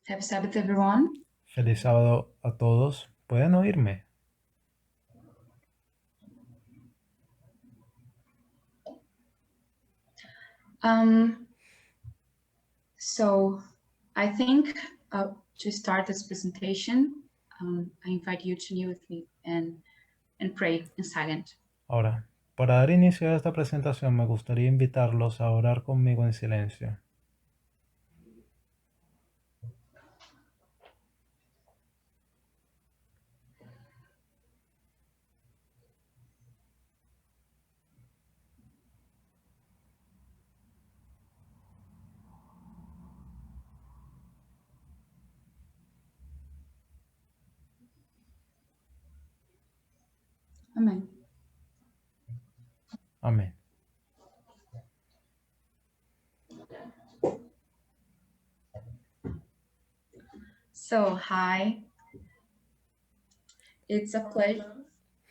Happy Sabbath, everyone. Feliz sábado a todos. ¿Pueden oírme? Um, so I think to start this presentation, I invite you to kneel with me and pray in silent. Ahora, para dar inicio a esta presentación me gustaría invitarlos a orar conmigo en silencio. Amen. Amén. So hi, it's a pleasure.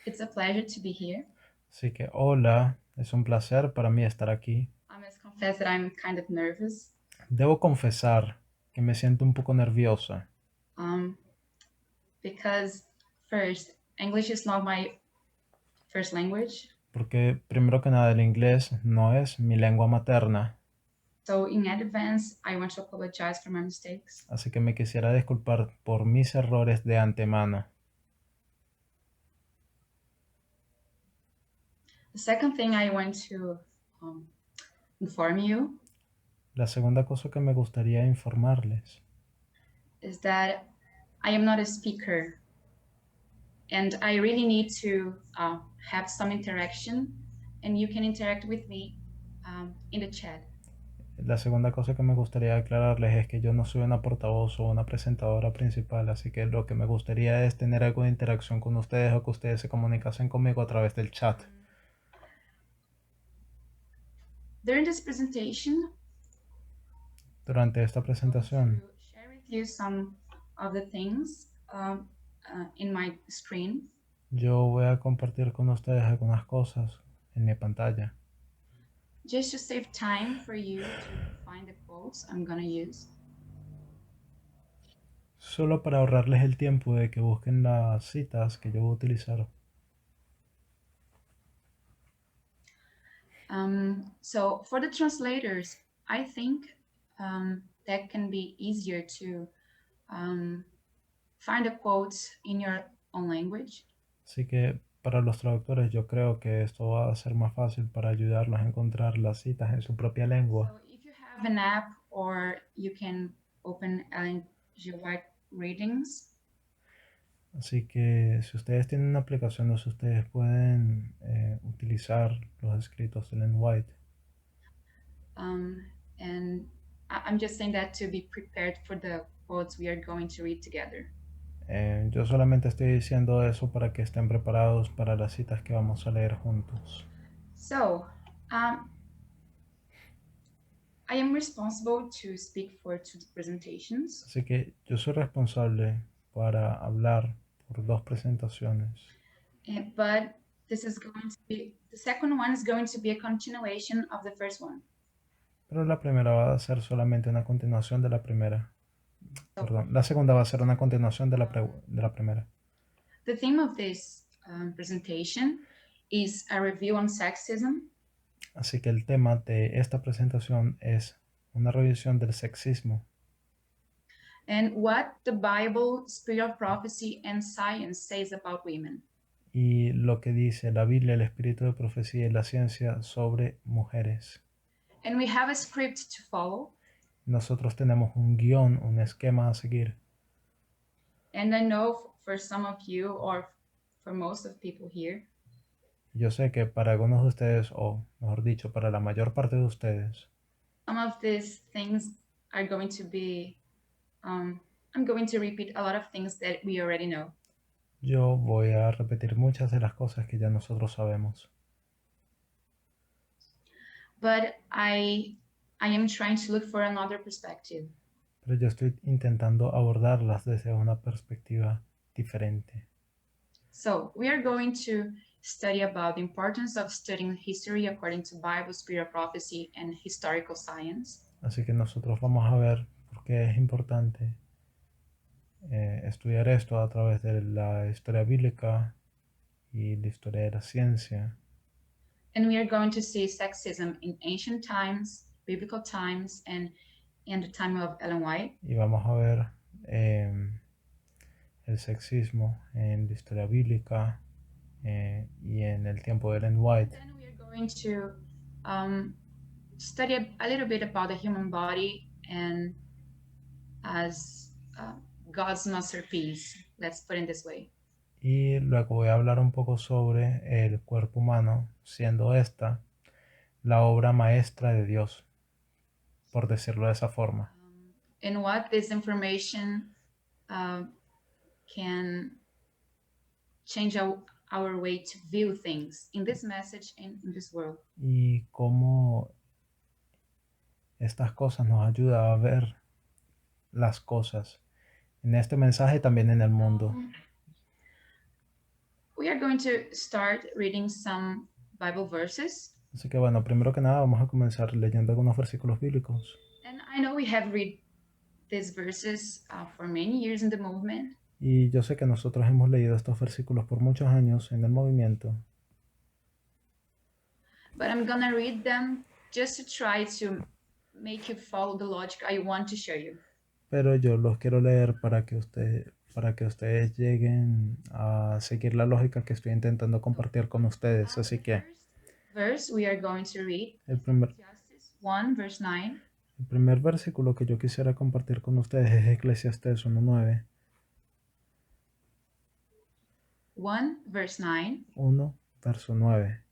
It's a pleasure to be here. Así que hola, es un placer para mí estar aquí. I must confess that I'm kind of nervous Debo confesar que me siento un poco nerviosa um, because first, English is not my first language. porque primero que nada el inglés no es mi lengua materna, So in advance, I want to apologize for my mistakes. así que me quisiera disculpar por mis errores de antemano. The second thing I want to inform you La segunda cosa que me gustaría informarles is that I am not a speaker and I really need to have some interaction, and you can interact with me in the chat. La segunda cosa que me gustaría aclararles es que yo no soy una portavoz o una presentadora principal, así que lo que me gustaría es tener alguna interacción con ustedes o que ustedes se comunicasen conmigo a través del chat. During this presentation, Durante esta I'm going presentación, to share with you some of the things in my screen. yo voy a compartir con ustedes algunas cosas en mi pantalla. Just to save time for you to find the quotes I'm going to use. Solo para ahorrarles el tiempo de que busquen las citas que yo voy a utilizar. So for the translators, I think that can be easier to find the quotes in your own language. Así que para los traductores yo creo que esto va a ser más fácil para ayudarlos a encontrar las citas en su propia lengua. So if you have an app, or you can open Ellen G. White Readings. Así que si ustedes tienen una aplicación, o si ustedes pueden utilizar los escritos de Ellen White. And I'm just saying that to be prepared for the quotes we are going to read together. Yo solamente estoy diciendo eso para que estén preparados para las citas que vamos a leer juntos. So I am responsible to speak for two presentations. Así que yo soy responsable para hablar por dos presentaciones. But this is going to be, the second one is going to be a continuation of the first one. Pero la primera va a ser solamente una continuación de la primera. Perdón, la segunda va a ser una continuación de la primera. The theme of this presentation is a review on sexism. Así que el tema de esta presentación es una revisión del sexismo And what the Bible, spirit of prophecy, and science says about women. y lo que dice la Biblia, el espíritu de profecía y la ciencia sobre mujeres. And we have a script to follow. Nosotros tenemos un guión, un esquema a seguir. And I know for some of you, or for most of people here, Yo sé que para algunos de ustedes, o mejor dicho, para la mayor parte de ustedes, some of these things are going to be, I'm going to repeat a lot of things that we already know. yo voy a repetir muchas de las cosas que ya nosotros sabemos. But I am trying to look for another perspective. Pero yo estoy intentando abordarlas desde una perspectiva diferente. So we are going to study about the importance of studying history according to Bible, spirit of prophecy, and historical science. Así que nosotros vamos a ver por qué es importante estudiar esto a través de la historia bíblica y la historia de la ciencia. And we are going to see sexism in ancient times, biblical times, and in the time of Ellen White. Y vamos a ver el sexismo en la historia bíblica y en el tiempo de Ellen White. Then we are going to study a little bit about the human body and as God's masterpiece. Let's put it this way. Y luego voy a hablar un poco sobre el cuerpo humano, siendo esta la obra maestra de Dios, por decirlo de esa forma. And what this information can change our way to view things in this message and in this world. Y cómo estas cosas nos ayudan a ver las cosas en este mensaje y también en el mundo. We are going to start reading some Bible verses. Así que bueno, primero que nada vamos a comenzar leyendo algunos versículos bíblicos. And I know we have read these verses for many years in the movement. Y yo sé que nosotros hemos leído estos versículos por muchos años en el movimiento. But I'm gonna read them just to try to make you follow the logic I want to share you. Pero yo los quiero leer para que ustedes lleguen a seguir la lógica que estoy intentando compartir con ustedes. Así que Verse we are going to read el primer, Ecclesiastes 1 verse 9. el primer versículo que yo quisiera compartir con ustedes es Eclesiastés 1:9. 1 verse 9. 1, verso 9.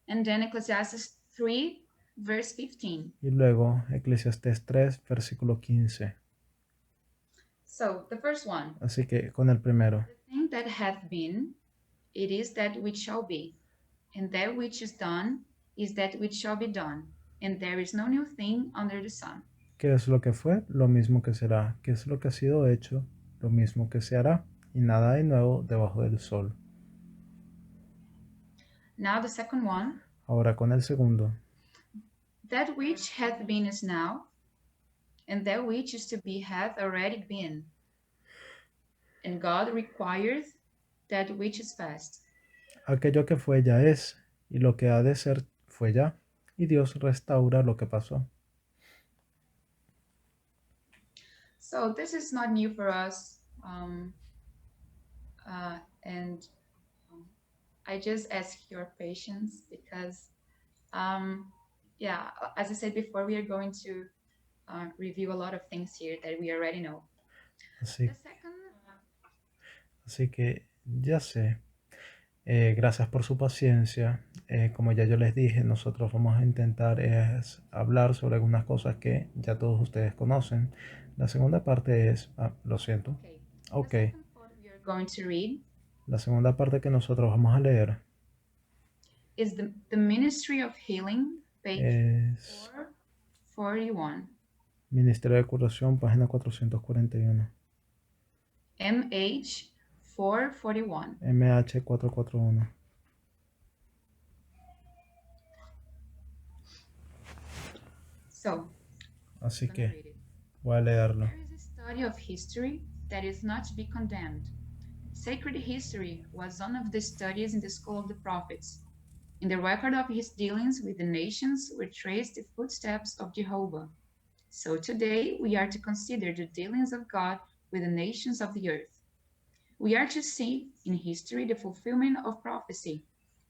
And then Ecclesiastes 3 verse 15. Y luego Eclesiastés 3, versículo 15. So the first one. Así que con el primero. The thing that hath been, it is that which shall be, and that which is done is that which shall be done, and there is no new thing under the sun. ¿Qué es lo que fue? Lo mismo que será. ¿Qué es lo que ha sido hecho? Lo mismo que se hará. Y nada hay nuevo debajo del sol. Now the second one. Ahora con el segundo. That which hath been is now, and that which is to be hath already been. And God requireth that which is past. Aquello que fue ya es, y lo que ha de ser fue ya, y Dios restaura lo que pasó. So this is not new for us, and I just ask your patience because, yeah, as I said before, we are going to review a lot of things here that we already know. Así, The second, así que ya sé. Gracias por su paciencia. Como ya yo les dije, nosotros vamos a intentar hablar sobre algunas cosas que ya todos ustedes conocen. La segunda parte es... lo siento. Ok. The second part we are going to read La segunda parte que nosotros vamos a leer is the Ministry of Healing, page es 441. Ministerio de Curación, página 441. MH 441. MH 441. So, Así I'm gonna que read it. voy a leerlo. There is a study of history that is not to be condemned. Sacred history was one of the studies in the school of the prophets. In the record of his dealings with the nations were traced the footsteps of Jehovah. So today we are to consider the dealings of God with the nations of the earth. We are to see in history the fulfillment of prophecy,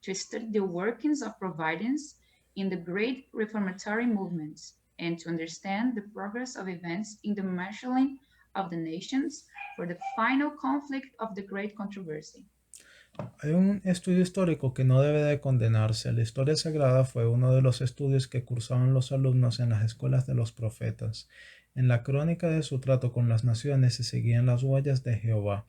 to study the workings of providence in the great reformatory movements, and to understand the progress of events in the marshalling of the nations for the final conflict of the great controversy. Hay un estudio histórico que no debe de condenarse. La historia sagrada fue uno de los estudios que cursaban los alumnos en las escuelas de los profetas. En la crónica de su trato con las naciones se seguían las huellas de Jehová.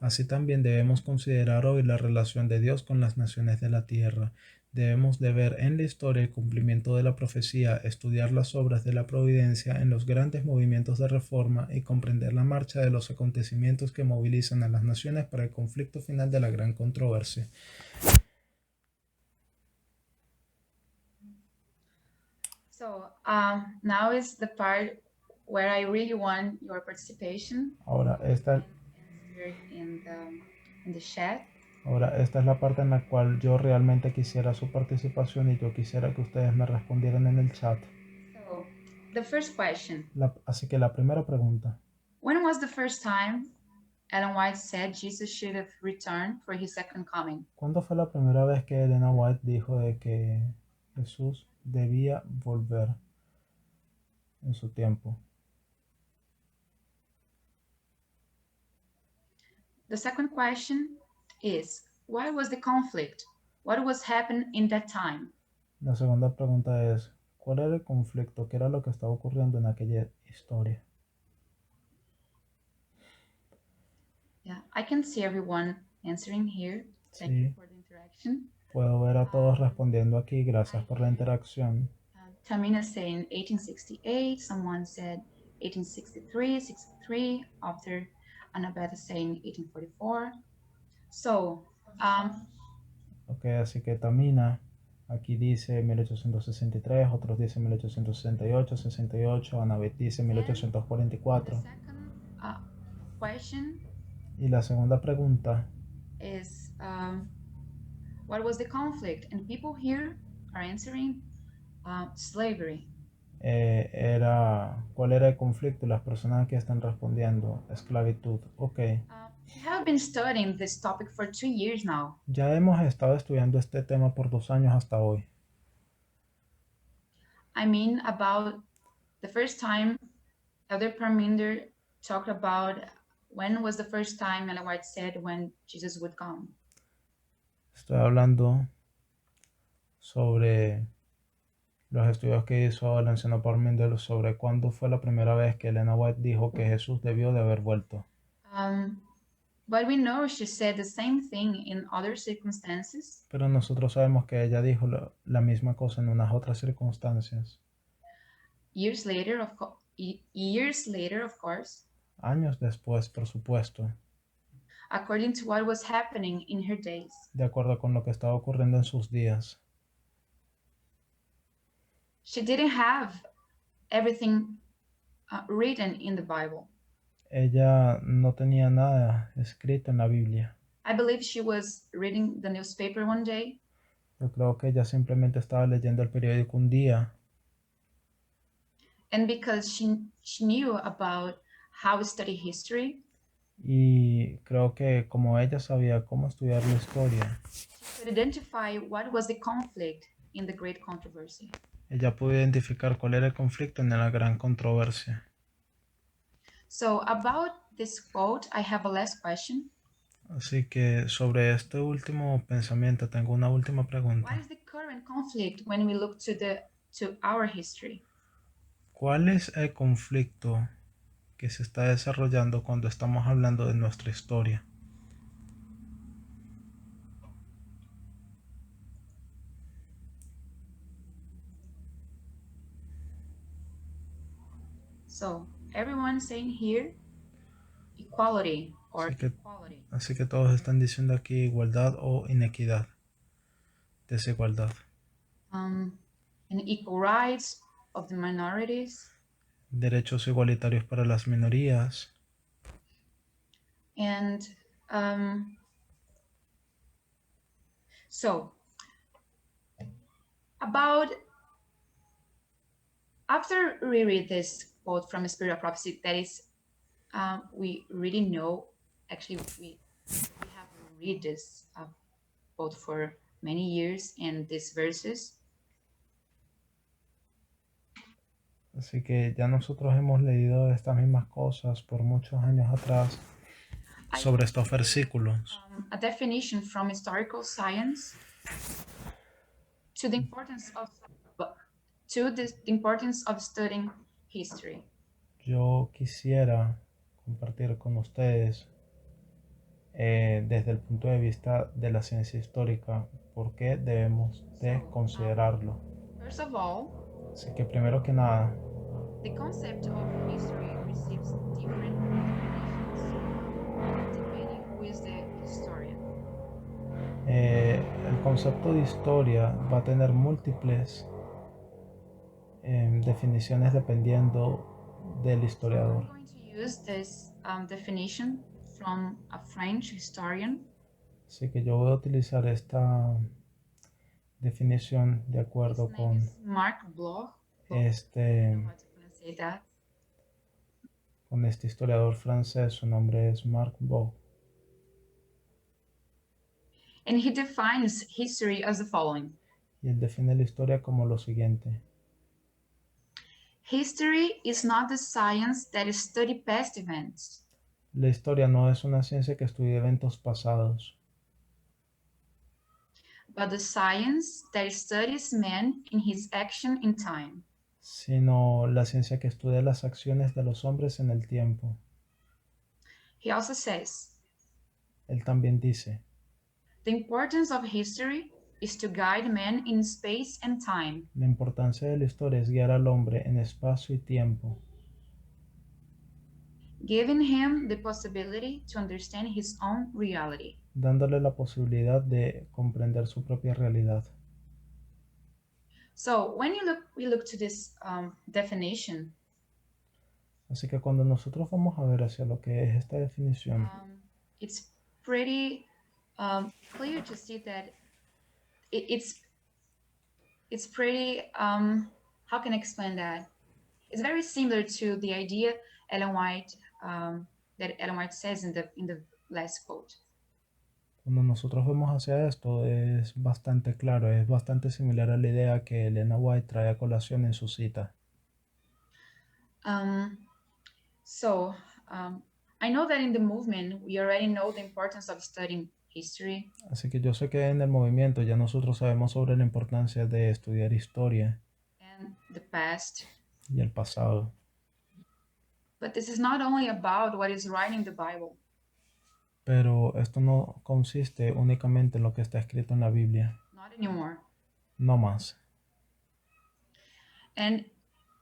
Así también debemos considerar hoy la relación de Dios con las naciones de la tierra. Debemos de ver en la historia el cumplimiento de la profecía, estudiar las obras de la providencia en los grandes movimientos de reforma y comprender la marcha de los acontecimientos que movilizan a las naciones para el conflicto final de la gran controversia. So now is the part where I really want your participation. Ahora, You can answer in the chat. Ahora, esta es la parte en la cual yo realmente quisiera su participación y yo quisiera que ustedes me respondieran en el chat. So, the first question. Así que la primera pregunta. When was the first time Ellen White said Jesus should have returned for his second coming? ¿Cuándo fue la primera vez que Elena White dijo de que Jesús debía volver en su tiempo? The second question is, what was the conflict? What was happening in that time? La segunda pregunta es, ¿cuál era el conflicto? ¿Qué era lo que estaba ocurriendo en aquella historia? Yeah, I can see everyone answering here. Thank you for the interaction. Puedo ver a todos respondiendo aquí. Gracias por la interacción. Tamina saying 1868. Someone said 1863, 63. After Annabeth saying 1844. So, ok, así que Tamina aquí dice 1863, otros dicen 1868, 68, Annabeth dice 1844. the second question Y la segunda pregunta is, what was the conflict? And people here are answering slavery. Era ¿cuál era el conflicto? Las personas que están respondiendo esclavitud. Ok. We have been studying this topic for 2 years now. Ya hemos estado estudiando este tema por 2 años hasta hoy. I mean, about the first time Elder Parminder talked about when was the first time Ellen White said when Jesus would come. Estoy hablando sobre los estudios que hizo el anciano Parminder sobre cuándo fue la primera vez que Elena White dijo que Jesús debió de haber vuelto. But we know she said the same thing in other circumstances. Pero nosotros sabemos que ella dijo la misma cosa en unas otras circunstancias. Years later, of course. Años después, por supuesto. According to what was happening in her days. De acuerdo con lo que estaba ocurriendo en sus días. She didn't have everything written in the Bible. Ella no tenía nada escrito en la Biblia. I believe she was reading the newspaper one day. Yo creo que ella simplemente estaba leyendo el periódico un día. And because she knew about how to study history. Y creo que como ella sabía cómo estudiar la historia. She could identify what was the conflict in the great controversy. Ella pudo identificar cuál era el conflicto en la gran controversia. So about this quote, I have a last question. Así que sobre este último pensamiento tengo una última pregunta. What is the current conflict when we look to our history? ¿Cuál es el conflicto que se está desarrollando cuando estamos hablando de nuestra historia? So everyone saying here equality or equality. Así que todos están diciendo aquí igualdad o inequidad, desigualdad. And equal rights of the minorities. Derechos igualitarios para las minorías. And so about after we read this quote from Spirit of Prophecy, that is, we really know, actually we have read this quote for many years and these verses. Así que ya nosotros hemos leído estas mismas cosas por muchos años atrás sobre estos versículos. A definition from historical science to the importance of studying history. Yo quisiera compartir con ustedes desde el punto de vista de la ciencia histórica por qué debemos de considerarlo. First of all, así que primero que nada, the concept of history receives different definitions depending who is the historian. El concepto de historia va a tener múltiples definiciones dependiendo del historiador. I'm going to use this definition from a French historian. Así que yo voy a utilizar esta definición de His acuerdo name con is Marc Bloch. I don't este, know how to pronounce that. con este historiador francés. Su nombre es Marc Bloch. And he defines history as the following. Y él define la historia como lo siguiente. History is not the science that study past events, La historia no es una ciencia que estudia eventos pasados, but the science that studies man in his action in time. sino la ciencia que estudia las acciones de los hombres en el tiempo. He also says, Él también dice, the importance of history is to guide man in space and time, la importancia de la historia es guiar al hombre en espacio y tiempo, giving him the possibility to understand his own reality. dándole la posibilidad de comprender su propia realidad. So when we look to this definition, Así que cuando nosotros vamos a ver hacia lo que es esta definición, it's pretty clear to see that it's pretty how can I explain that? It's very similar to the idea Ellen White that Ellen White says in the last quote. cuando nosotros vemos hacia esto es bastante claro, es bastante similar a la idea que Elena White trae a colación en su cita. So I know that in the movement we already know the importance of studying history. Así que yo sé que en el movimiento ya nosotros sabemos sobre la importancia de estudiar historia And the past. y el pasado. But this is not only about what is writing in the Bible. Pero esto no consiste únicamente en lo que está escrito en la Biblia, Not anymore. no más. And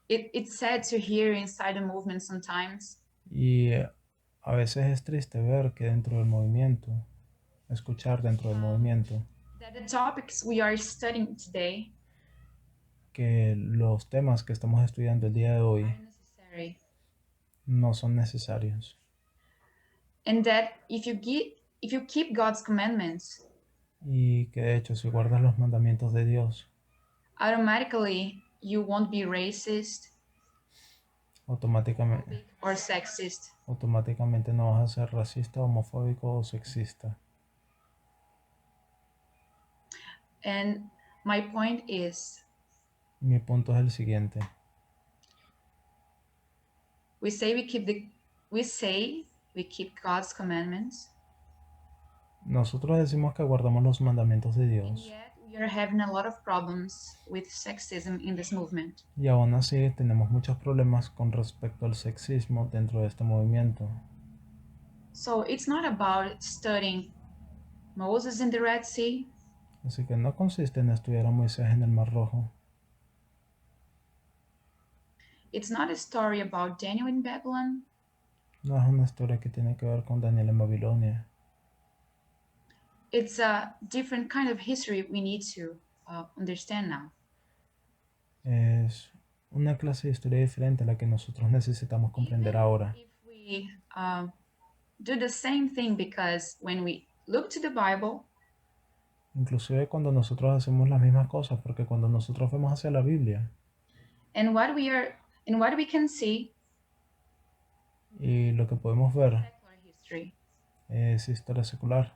it's sad to hear inside the movement sometimes Y a veces es triste ver que dentro del movimiento, escuchar dentro del movimiento, that the topics we are studying today que los temas que estamos estudiando el día de hoy are necessary. no son necesarios. And that if you keep God's commandments, Y que de hecho si guardas los mandamientos de Dios, automatically you won't be racist automáticamente, or sexist. automáticamente no vas a ser racista, homofóbico o sexista. And my point is, Mi punto es el siguiente. we say we keep God's commandments, Nosotros decimos que guardamos los mandamientos de and Dios yet we are having a lot of problems with sexism in this movement. y aún así tenemos muchos problemas con respecto al sexismo dentro de este movimiento. So it's not about studying Moses in the Red Sea. Así que no consiste en estudiar a Moisés en el Mar Rojo. It's not a story about Daniel in Babylon. No es una historia que tiene que ver con Daniel en Babilonia. It's a different kind of history we need to understand now. Es una clase de historia diferente a la que nosotros necesitamos comprender ahora. If we do the same thing, because when we look to the Bible, Inclusive cuando nosotros hacemos las mismas cosas, porque cuando nosotros vemos hacia la Biblia and what we can see, y lo que podemos ver secular history, es historia secular.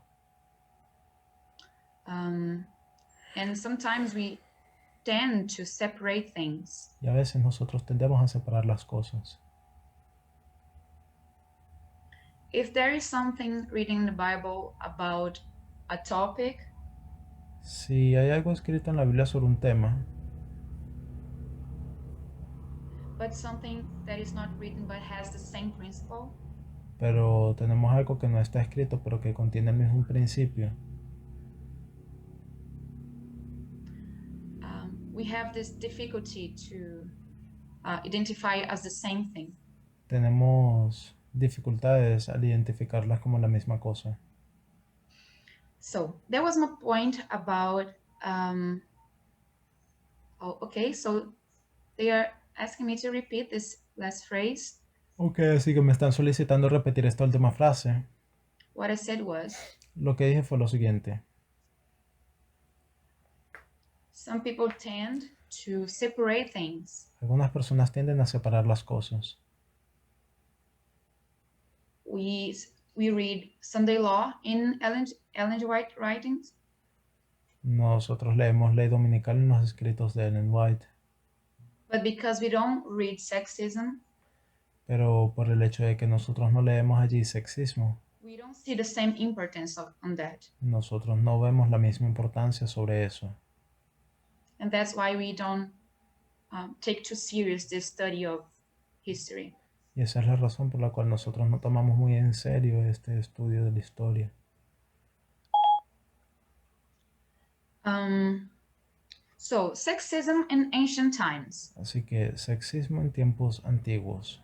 and sometimes we tend to separate things. Y a veces nosotros tendemos a separar las cosas. If there is something reading the Bible about a topic, Si hay algo escrito en la Biblia sobre un tema, but something that is not written but has the same principle, pero tenemos algo que no está escrito pero que contiene el mismo principio, we have this difficulty to identify as the same thing. tenemos dificultades al identificarlas como la misma cosa. So that was my point about, okay, so they are asking me to repeat this last phrase. Ok, así que me están solicitando repetir esta última frase. What I said was, Lo que dije fue lo siguiente. some people tend to separate things. Algunas personas tienden a separar las cosas. We read Sunday Law in Ellen White writings, Nosotros leemos Ley Dominical en los escritos de Ellen White, but because we don't read sexism, pero por el hecho de que nosotros no leemos allí sexismo, we don't see the same importance on that. nosotros no vemos la misma importancia sobre eso. And that's why we don't take too serious the study of history. Y esa es la razón por la cual nosotros no tomamos muy en serio este estudio de la historia. So, sexism in ancient times. Así que sexismo en tiempos antiguos.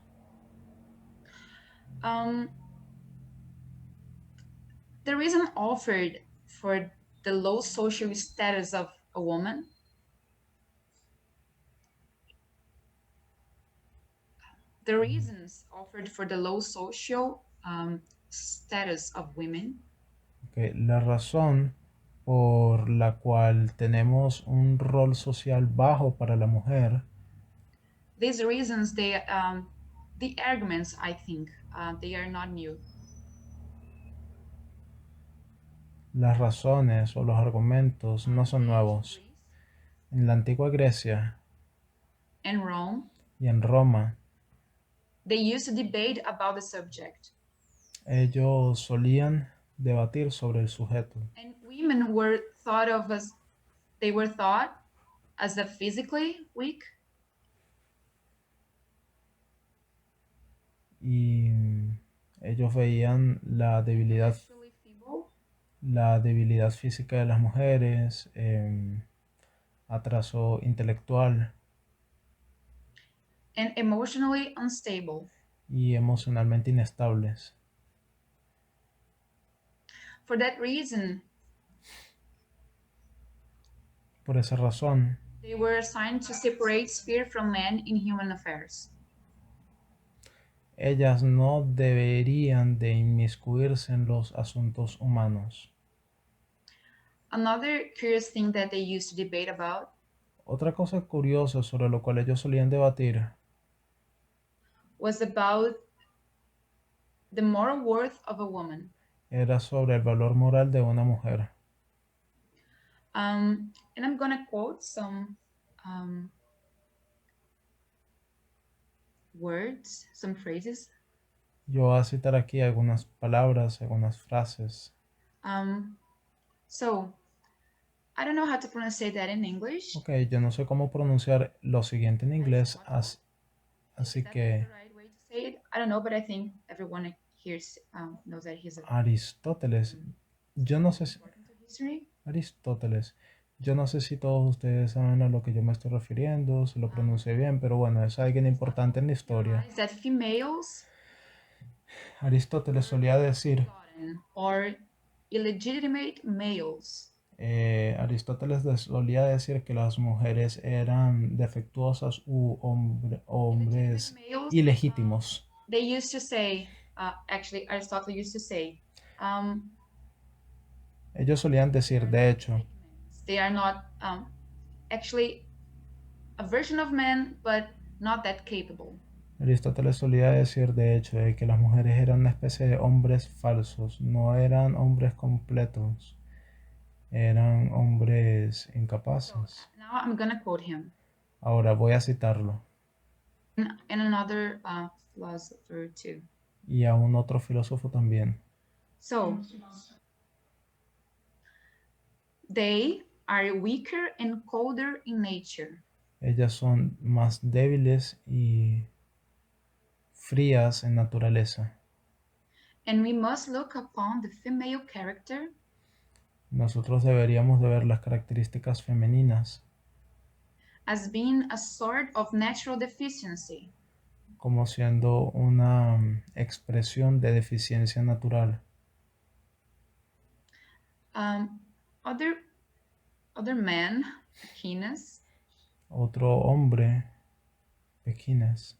The reason offered for the low social status of a woman the reasons offered for the low social status of women Okay, la razón por la cual tenemos un rol social bajo para la mujer, these reasons the arguments I think they are not new. las razones o los argumentos no son nuevos. En la antigua Grecia and Rome y en Roma, they used to debate about the subject, ellos solían debatir sobre el sujeto. and women were thought of as they were thought as the physically weak Y ellos veían intellectually feeble, la debilidad física de las mujeres, atraso intelectual and emotionally unstable. y emocionalmente inestables. For that reason, Por esa razón, they were assigned to separate spirit from man in human affairs. ellas no deberían de inmiscuirse en los asuntos humanos. Another curious thing that they used to debate about Otra cosa curiosa sobre lo cual ellos solían debatir was about the moral worth of a woman. era sobre el valor moral de una mujer. And I'm going to quote some words, some phrases. Yo voy a citar aquí algunas palabras, algunas frases. So, I don't know how to pronounce that in English. Ok, yo no sé cómo pronunciar lo siguiente en inglés, así que I don't know, but I think everyone here knows that he's Aristóteles. Yo no sé si, important to history. Aristóteles. Yo no sé si todos ustedes saben a lo que yo me estoy refiriendo, si lo pronuncié bien, pero bueno, es alguien importante en la historia. Is that females Aristóteles solía decir, or illegitimate males. Aristóteles solía decir que las mujeres eran defectuosas u hombres ilegítimos. They used to say, actually, Aristotle used to say, Ellos solían decir, de hecho, they are not actually a version of men, but not that capable. Aristóteles solía decir, de hecho, de que las mujeres eran una especie de hombres falsos, no eran hombres completos, eran hombres incapaces. Now I'm gonna quote him. Ahora voy a citarlo. And another philosopher too. Y a un otro filósofo también. So, they are weaker and colder in nature. Ellas son más débiles y frías en naturaleza. And we must look upon the female character Nosotros deberíamos de ver las características femeninas as being a sort of natural deficiency. como siendo una expresión de deficiencia natural. Other man, Aquinas, Otro hombre, Pequines,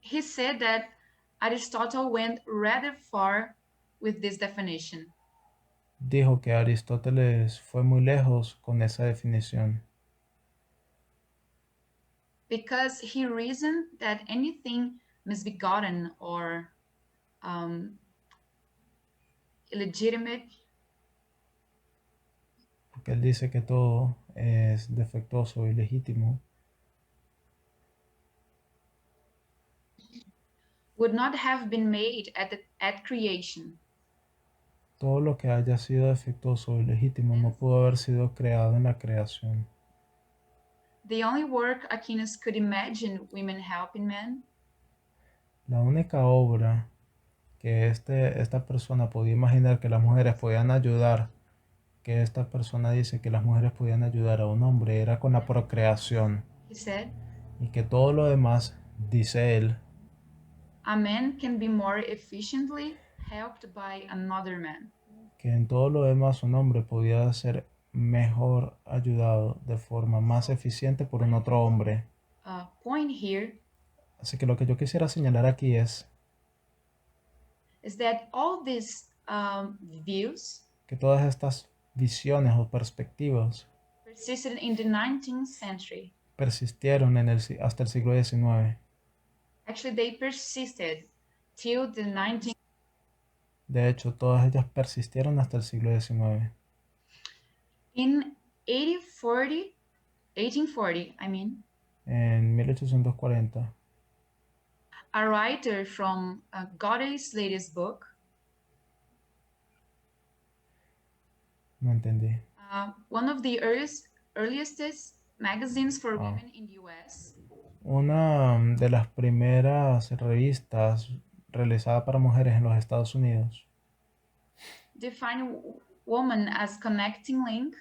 he said that Aristotle went rather far with this definition Dijo que Aristóteles fue muy lejos con esa definición, because he reasoned that anything misbegotten or illegitimate porque él dice que todo es defectuoso y legítimo, would not have been made at creation. todo lo que haya sido defectuoso y legítimo no pudo haber sido creado en la creación. The only work Aquinas could imagine women helping men La única obra que esta persona podía imaginar que las mujeres podían ayudar, que esta persona dice que las mujeres podían ayudar a un hombre, era con la procreación. he said, Y que todo lo demás, dice él, a man can be more efficiently helped by another man. que en todo lo demás un hombre podía ser mejor ayudado de forma más eficiente por un otro hombre. Point here Así que lo que yo quisiera señalar aquí es is that all these views que todas estas visiones o perspectivas persisted in the 19th century. persistieron hasta el siglo XIX. Actually, they persisted till the 19th. De hecho, todas ellas persistieron hasta el siglo XIX. In 1840, I mean, En 1840, a writer from Godey's latest book, no entendí. one of the earliest magazines for women in the US, Una de las primeras revistas realizada para mujeres en los Estados Unidos define woman as connecting link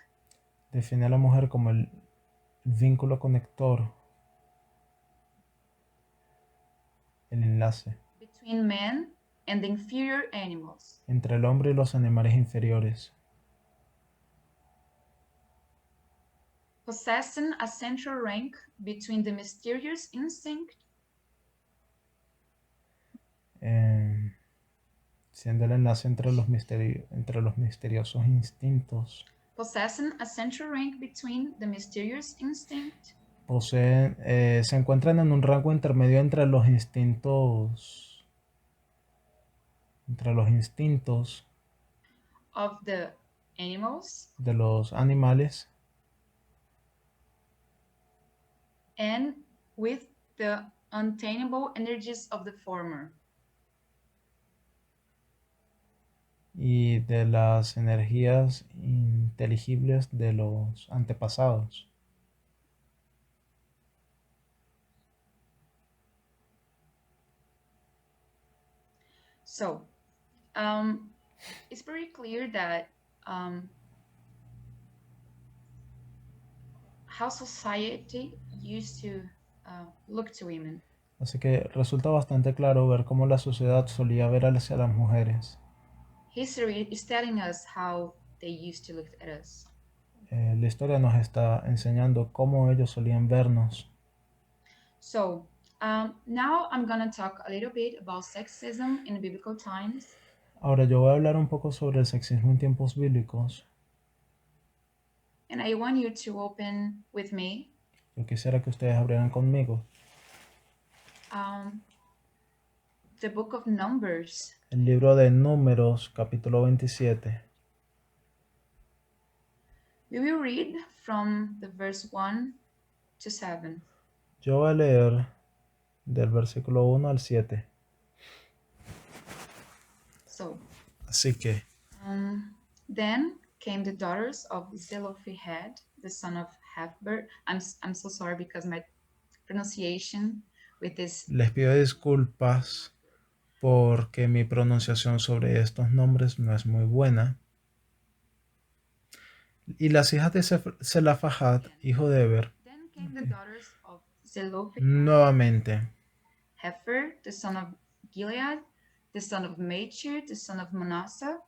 define a la mujer como el vínculo conector, el enlace between men and the inferior animals. entre el hombre y los animales inferiores, Possessing a central rank between the mysterious instinct siendo el enlace entre los misteriosos instintos. possessing a central rank between the mysterious instinct Se encuentran en un rango intermedio entre los instintos of the animals de los animales and with the untamable energies of the former. y de las energías inteligibles de los antepasados. So it's very clear that how society used to look to women. Así que resulta bastante claro ver cómo la sociedad solía ver hacia las mujeres. History is telling us how they used to look at us. La historia nos está enseñando cómo ellos solían vernos. So now I'm gonna talk a little bit about sexism in biblical times. Ahora yo voy a hablar un poco sobre el sexismo en tiempos bíblicos. And I want you to open with me Yo quisiera que ustedes abrieran conmigo the book of Numbers. el libro de Números, capítulo 27. We will read from the verse 1 to 7. Yo voy a leer del versículo 1 al 7. So, Así que, then came the daughters of Zelophehad, the son of Heber. I'm so sorry because my pronunciation with this. les pido disculpas porque mi pronunciación sobre estos nombres no es muy buena. Y las hijas de Zelafahad, hijo de Heber, Then came the daughters of Zelophehad, nuevamente, Hefer, the son of Gilead, the son of Machir, the son of Manasseh,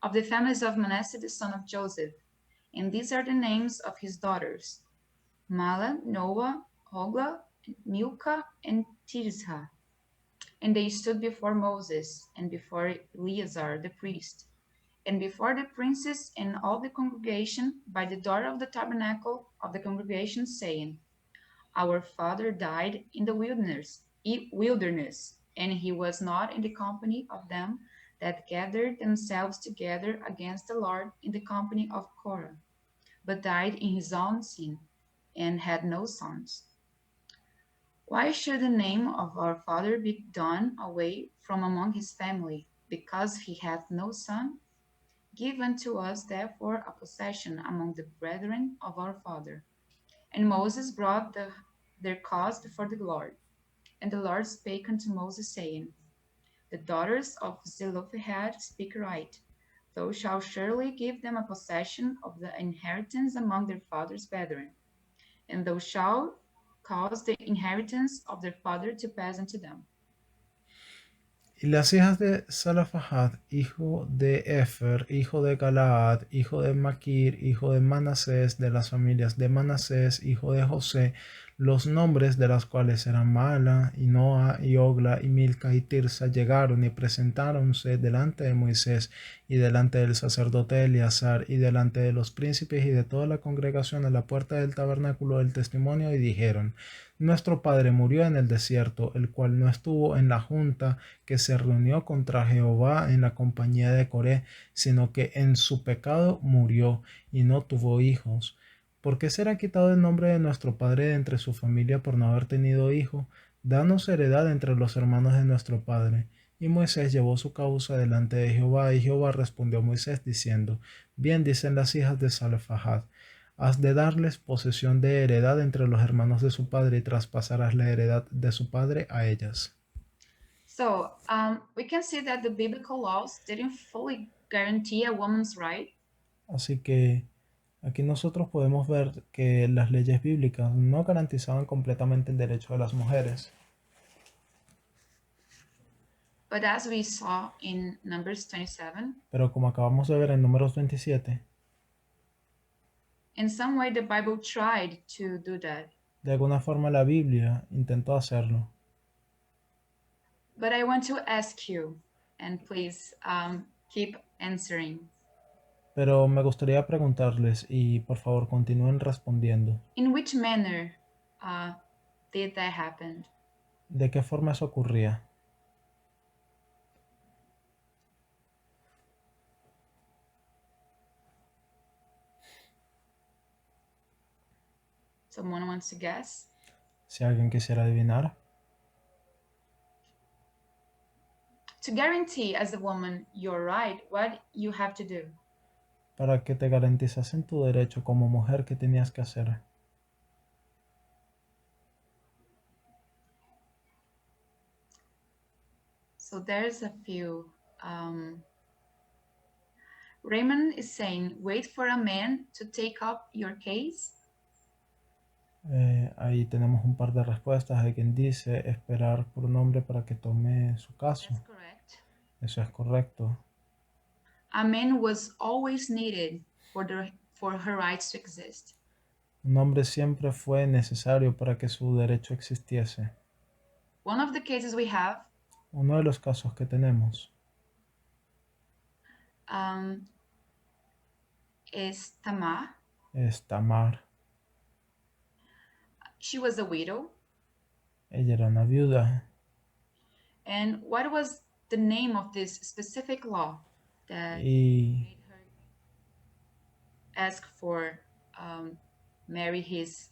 of the families of Manasseh, the son of Joseph. And these are the names of his daughters: Mala, Noah, Hogla, Milcah and Tirzah. And they stood before Moses and before Eleazar the priest, and before the princes and all the congregation by the door of the tabernacle of the congregation, saying, Our father died in the wilderness, and he was not in the company of them that gathered themselves together against the Lord in the company of Korah, but died in his own sin, and had no sons. Why should the name of our father be done away from among his family, because he hath no son? Give unto us therefore a possession among the brethren of our father. And Moses brought their cause before the Lord. And the Lord spake unto Moses, saying, The daughters of Zelophehad speak right. Thou shalt surely give them a possession of the inheritance among their father's brethren, and thou shalt cause the inheritance of their father to pass unto them. Y las hijas de Salafahad, hijo de Efer, hijo de Galaad, hijo de Maquir, hijo de Manasés, de las familias de Manasés, hijo de José, los nombres de las cuales eran Maala, y Noa, y Ogla, y Milca, y Tirsa, llegaron y presentáronse delante de Moisés, y delante del sacerdote Eleazar, y delante de los príncipes y de toda la congregación a la puerta del tabernáculo del testimonio, y dijeron, Nuestro padre murió en el desierto, el cual no estuvo en la junta que se reunió contra Jehová en la compañía de Coré, sino que en su pecado murió y no tuvo hijos. ¿Por qué será quitado el nombre de nuestro padre de entre su familia por no haber tenido hijo? Danos heredad entre los hermanos de nuestro padre. Y Moisés llevó su causa delante de Jehová, y Jehová respondió a Moisés diciendo, Bien dicen las hijas de Salfahad, has de darles posesión de heredad entre los hermanos de su padre, y traspasarás la heredad de su padre a ellas. So we can see that the biblical laws didn't fully guarantee a woman's right. Así que aquí nosotros podemos ver que las leyes bíblicas no garantizaban completamente el derecho de las mujeres. But as we saw in Numbers 27, Pero como acabamos de ver en Números 27, in some way the Bible tried to do that. de alguna forma la Biblia intentó hacerlo. But I want to ask you, and please keep answering. Pero me gustaría preguntarles y por favor continúen respondiendo. In which manner did that happen? ¿De qué forma eso ocurría? Someone wants to guess? Si alguien quisiera adivinar. To guarantee as a woman your right, what you have to do? Para que te garantizasen tu derecho como mujer, ¿qué tenías que hacer? So there's a few. Raymond is saying, wait for a man to take up your case. Ahí tenemos un par de respuestas. Hay quien dice esperar por un hombre para que tome su caso. That's correct. Eso es correcto. A man was always needed for her rights to exist. Un hombre siempre fue necesario para que su derecho existiese. One of the cases we have Uno de los casos que tenemos is Tamar. es Tamar. She was a widow. Ella era una viuda. And what was the name of this specific law that Y, made her ask for marry his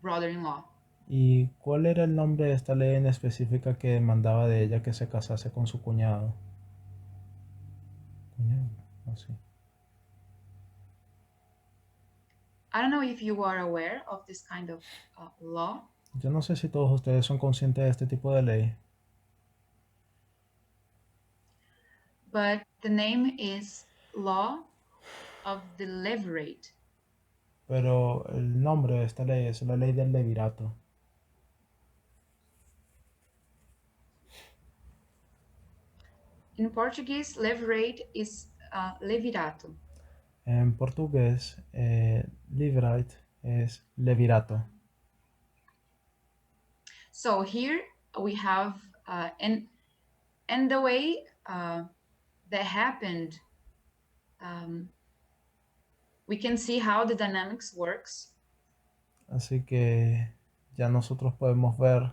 brother-in-law? ¿Y cuál era el nombre de esta ley en específica que demandaba de ella que se casase con su cuñado? Cuñado, así. I don't know if you are aware of this kind of law. Yo no sé si todos ustedes son conscientes de este tipo de ley, but the name is Law of the Levirate. pero el nombre de esta ley es la ley del levirato. In Portuguese, Levirate is levirato. En portugués, levirate es levirato. So here we have and the way that happened, um, we can see how the dynamics works. Así que ya nosotros podemos ver,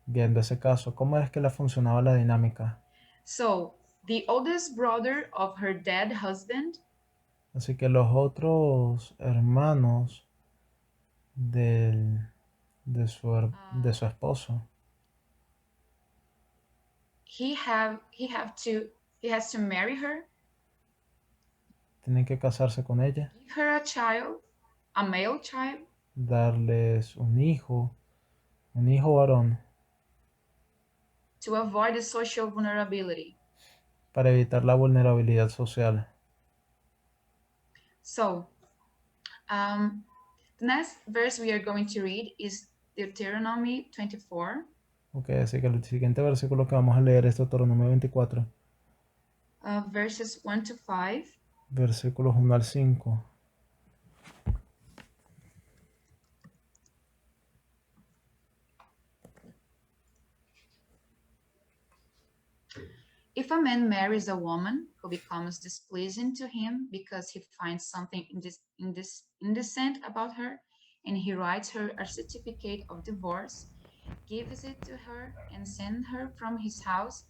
viendo ese caso, cómo es que le funcionaba la dinámica. So the oldest brother of her dead husband, Así que los otros hermanos del, de su esposo he has to marry her, tienen que casarse con ella, give her a child, a male child, darles un hijo varón, to avoid the social vulnerability. para evitar la vulnerabilidad social. So the next verse we are going to read is Deuteronomy 24, Ok, así que el siguiente versículo que vamos a leer es Deuteronomio 24, verses 1 to 5. versículos 1 al 5. If a man marries a woman who becomes displeasing to him because he finds something indecent about her, and he writes her a certificate of divorce, gives it to her, and sends her from his house,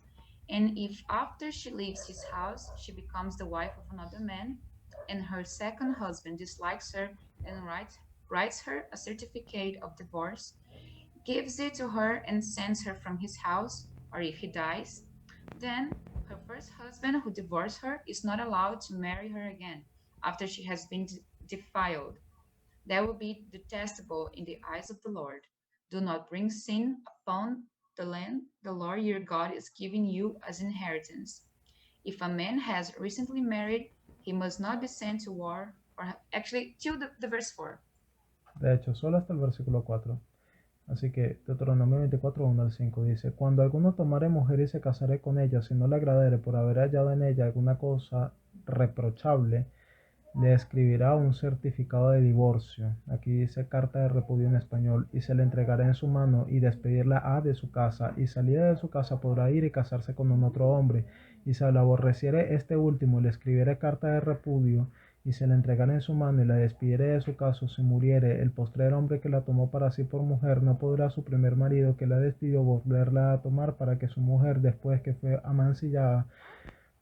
and if after she leaves his house she becomes the wife of another man, and her second husband dislikes her and writes her a certificate of divorce, gives it to her, and sends her from his house, or if he dies, then her first husband who divorced her is not allowed to marry her again after she has been defiled. That will be detestable in the eyes of the Lord. Do not bring sin upon the land the Lord your God is giving you as inheritance. If a man has recently married, he must not be sent to war, or actually, till the verse 4. De hecho, solo hasta el versículo 4. Así que Deuteronomio 24, 1 al 5 dice: Cuando alguno tomare mujer y se casare con ella, si no le agradare por haber hallado en ella alguna cosa reprochable, le escribirá un certificado de divorcio, aquí dice carta de repudio en español, y se le entregará en su mano, y despedirla ha de su casa, y salida de su casa podrá ir y casarse con un otro hombre, y si la aborreciere este último, le escribirá carta de repudio, y se la entregará en su mano, y la despidiere de su casa. Si muriere el postrer hombre que la tomó para sí por mujer, no podrá su primer marido que la despidió volverla a tomar para que su mujer, después que fue amancillada,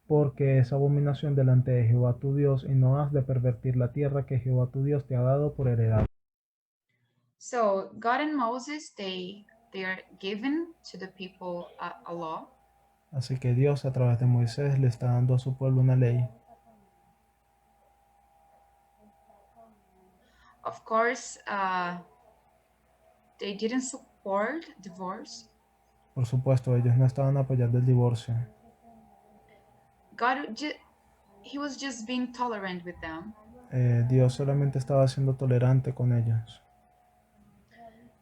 porque es abominación delante de Jehová tu Dios, y no has de pervertir la tierra que Jehová tu Dios te ha dado por heredad. So God and Moses, they are given to the people a law. Así que Dios, a través de Moisés, le está dando a su pueblo una ley. Of course, they didn't support divorce. Por supuesto, ellos no estaban apoyando el divorcio. God, he was just being tolerant with them. Dios solamente estaba siendo tolerante con ellos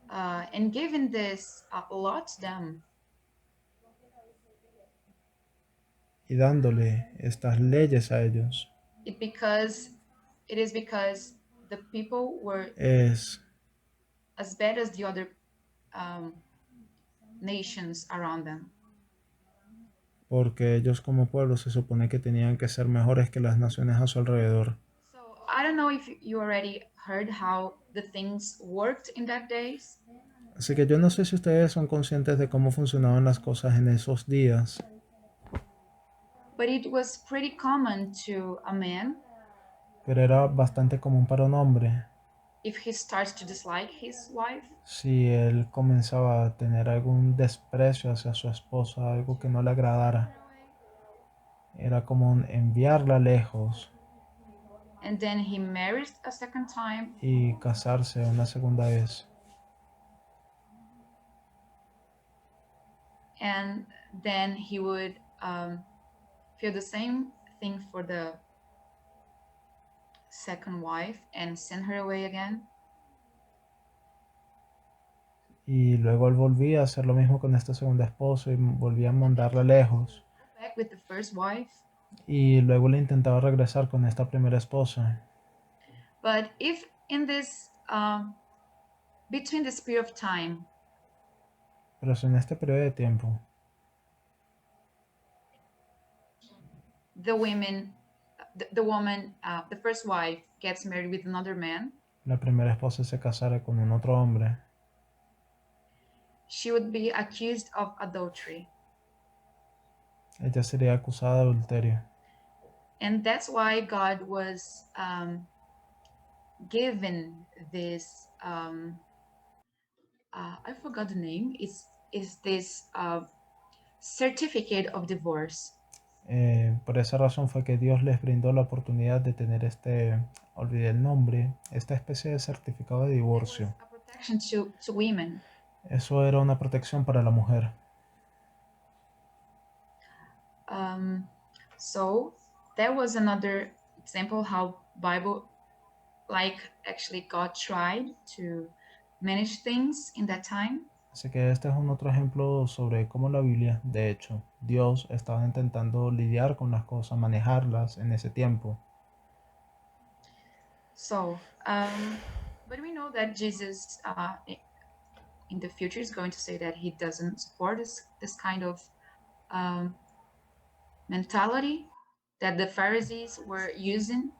And giving this law to them. y dándole estas leyes a ellos. It is because the people were Es as bad as the other um, nations around them. porque ellos como pueblo se supone que tenían que ser mejores que las naciones a su alrededor. So I don't know if you already heard how the things worked in that days. Así que yo no sé si ustedes son conscientes de cómo funcionaban las cosas en esos días, But it was pretty common to a man, pero era bastante común para un hombre, if he starts to dislike his wife, si él comenzaba a tener algún desprecio hacia su esposa, algo que no le agradara, era común enviarla lejos and then he marries a second time, y casarse una segunda vez. and then he would feel the same thing for the second wife and send her away again. Y luego él volvía a hacer lo mismo con esta segunda esposa y volvía a mandarla lejos. Go back with the first wife. Y luego le intentaba regresar con esta primera esposa. But if in this between this period of time Pero es en este periodo de tiempo. The women, the woman, the first wife gets married with another man, La primera esposa se casara con un otro hombre. she would be accused of adultery. Ella sería acusada de adulterio. And that's why God was given this, I forgot the name, is this certificate of divorce. Por esa razón fue que Dios les brindó la oportunidad de tener olvidé el nombre, esta especie de certificado de It was divorcio. a protection to women. Eso era una protección para la mujer. So that was another example how Bible, like actually God tried to manage things in that time. Así que este es un otro ejemplo sobre cómo la Biblia, de hecho, Dios estaba intentando lidiar con las cosas, manejarlas en ese tiempo. So, but we know that Jesus in the future is going to say that he doesn't support this kind of mentality that the Pharisees were using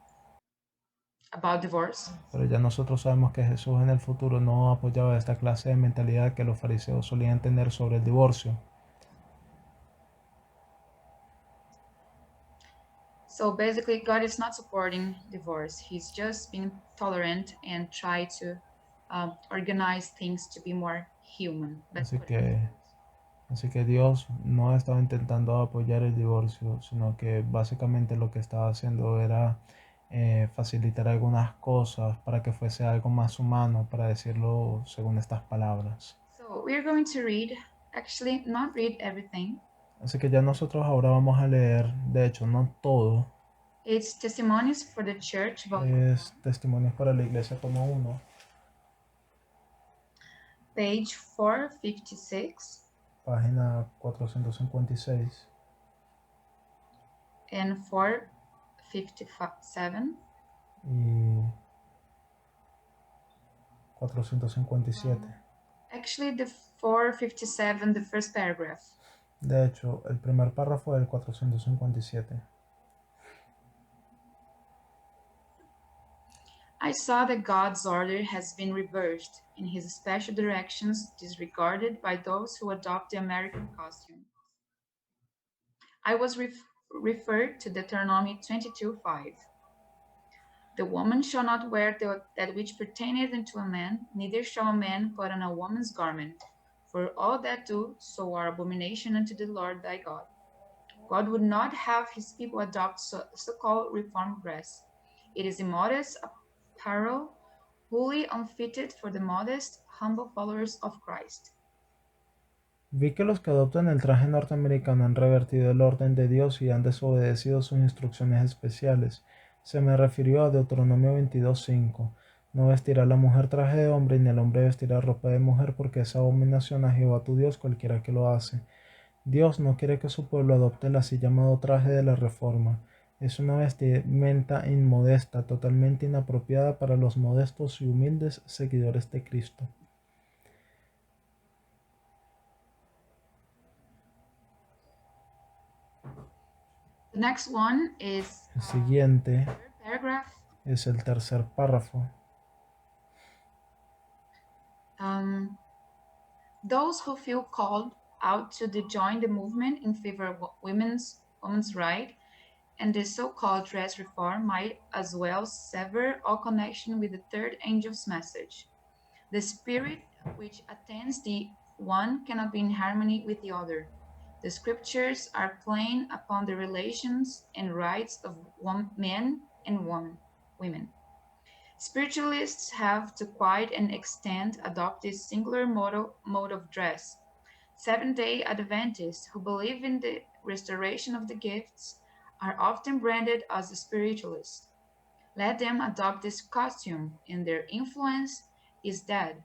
about divorce. Pero ya nosotros sabemos que Jesús en el futuro no apoyaba esta clase de mentalidad que los fariseos solían tener sobre el divorcio. So basically, God is not supporting divorce. He's just being tolerant and try to organize things to be more human. Así que Dios no estaba intentando apoyar el divorcio, sino que básicamente lo que estaba haciendo era facilitar algunas cosas para que fuese algo más humano, para decirlo según estas palabras. So we're going to read, actually not read everything. Así que ya nosotros ahora vamos a leer, de hecho no todo, It's Testimonies for the Church, volume 1, es Testimonios para la Iglesia como uno, page 456 página 456 and 457. y 457. Actually, the 457, the first paragraph. De hecho, el primer párrafo del 457. I saw that God's order has been reversed in his special directions disregarded by those who adopt the American costume. I was referred to Deuteronomy 22:5. The woman shall not wear that which pertaineth unto a man, neither shall a man put on a woman's garment, for all that do so are abomination unto the Lord thy God. God would not have his people adopt so-called reformed dress. It is immodest apparel, wholly unfitted for the modest, humble followers of Christ. Vi que los que adoptan el traje norteamericano han revertido el orden de Dios y han desobedecido sus instrucciones especiales. Se me refirió a Deuteronomio 22:5. No vestirá la mujer traje de hombre, ni el hombre vestirá ropa de mujer, porque es abominación a Jehová tu Dios cualquiera que lo hace. Dios no quiere que su pueblo adopte el así llamado traje de la reforma. Es una vestimenta inmodesta, totalmente inapropiada para los modestos y humildes seguidores de Cristo. The next one is El siguiente third paragraph. es el tercer párrafo. Those who feel called out to join the movement in favor of women's right and the so-called dress reform might as well sever all connection with the third angel's message. The spirit which attends the one cannot be in harmony with the other. The scriptures are plain upon the relations and rights of men and women. Spiritualists have, to quite an extent, adopted this singular mode of dress. Seventh-day Adventists who believe in the restoration of the gifts are often branded as spiritualists. Let them adopt this costume, and their influence is dead.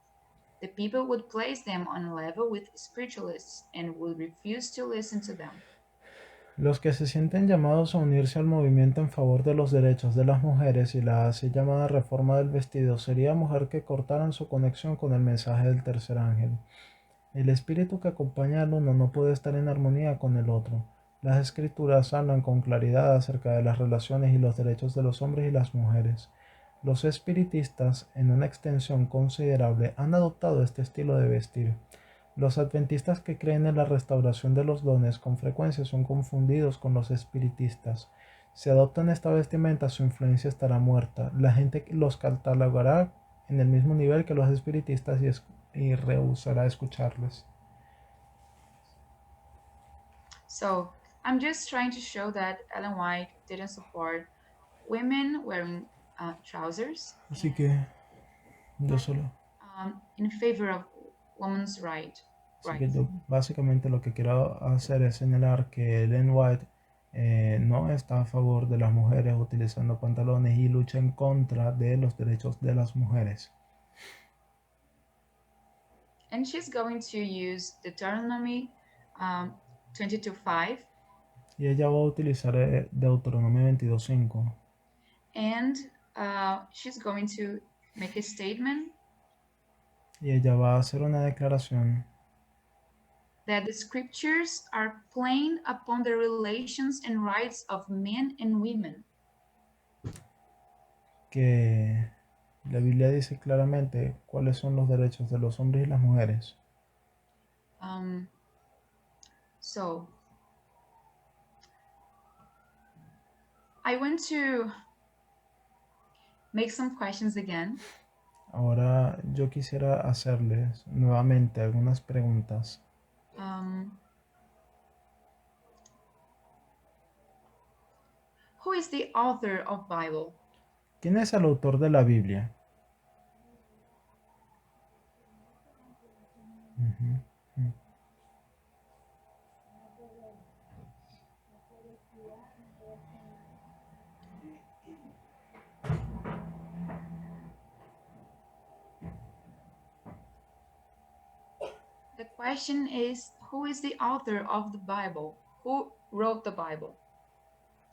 The people would place them on a level with spiritualists and would refuse to listen to them. Los que se sienten llamados a unirse al movimiento en favor de los derechos de las mujeres y la así llamada reforma del vestido sería mujer que cortaran su conexión con el mensaje del tercer ángel. El espíritu que acompaña al uno no puede estar en armonía con el otro. Las escrituras hablan con claridad acerca de las relaciones y los derechos de los hombres y las mujeres. Los espiritistas, en una extensión considerable, han adoptado este estilo de vestir. Los adventistas que creen en la restauración de los dones con frecuencia son confundidos con los espiritistas. Si adoptan esta vestimenta, su influencia estará muerta. La gente los catalogará en el mismo nivel que los espiritistas y rehusará escucharles. So I'm just trying to show that Ellen White didn't support women wearing trousers Así que yo solo, in favor of women's rights. así que yo básicamente lo que quiero hacer es señalar que Ellen White no está a favor de las mujeres utilizando pantalones y lucha en contra de los derechos de las mujeres. And she's going to use Deuteronomy 22:5. Y ella va a utilizar Deuteronomio 22:5. And she's going to make a statement Y ella va a hacer una declaración that the scriptures are plain upon the relations and rights of men and women. que la Biblia dice claramente cuáles son los derechos de los hombres y las mujeres. So I want to make some questions again. Ahora yo quisiera hacerles nuevamente algunas preguntas. Who is the author of Bible? ¿Quién es el autor de la Biblia? The question is, who is the author of the Bible? Who wrote the Bible?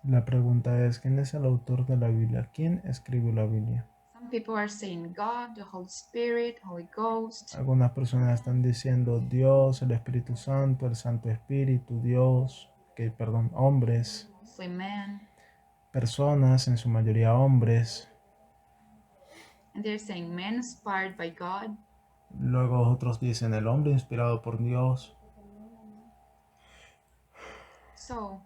La pregunta es, ¿quién es el autor de la Biblia? ¿Quién escribió la Biblia? Some people are saying God, the Holy Spirit, Holy Ghost. Algunas personas están diciendo Dios, el Espíritu Santo, el Santo Espíritu, Dios, hombres, Mostly men. personas, en su mayoría hombres. And they're saying men inspired by God. Luego otros dicen el hombre inspirado por Dios. So,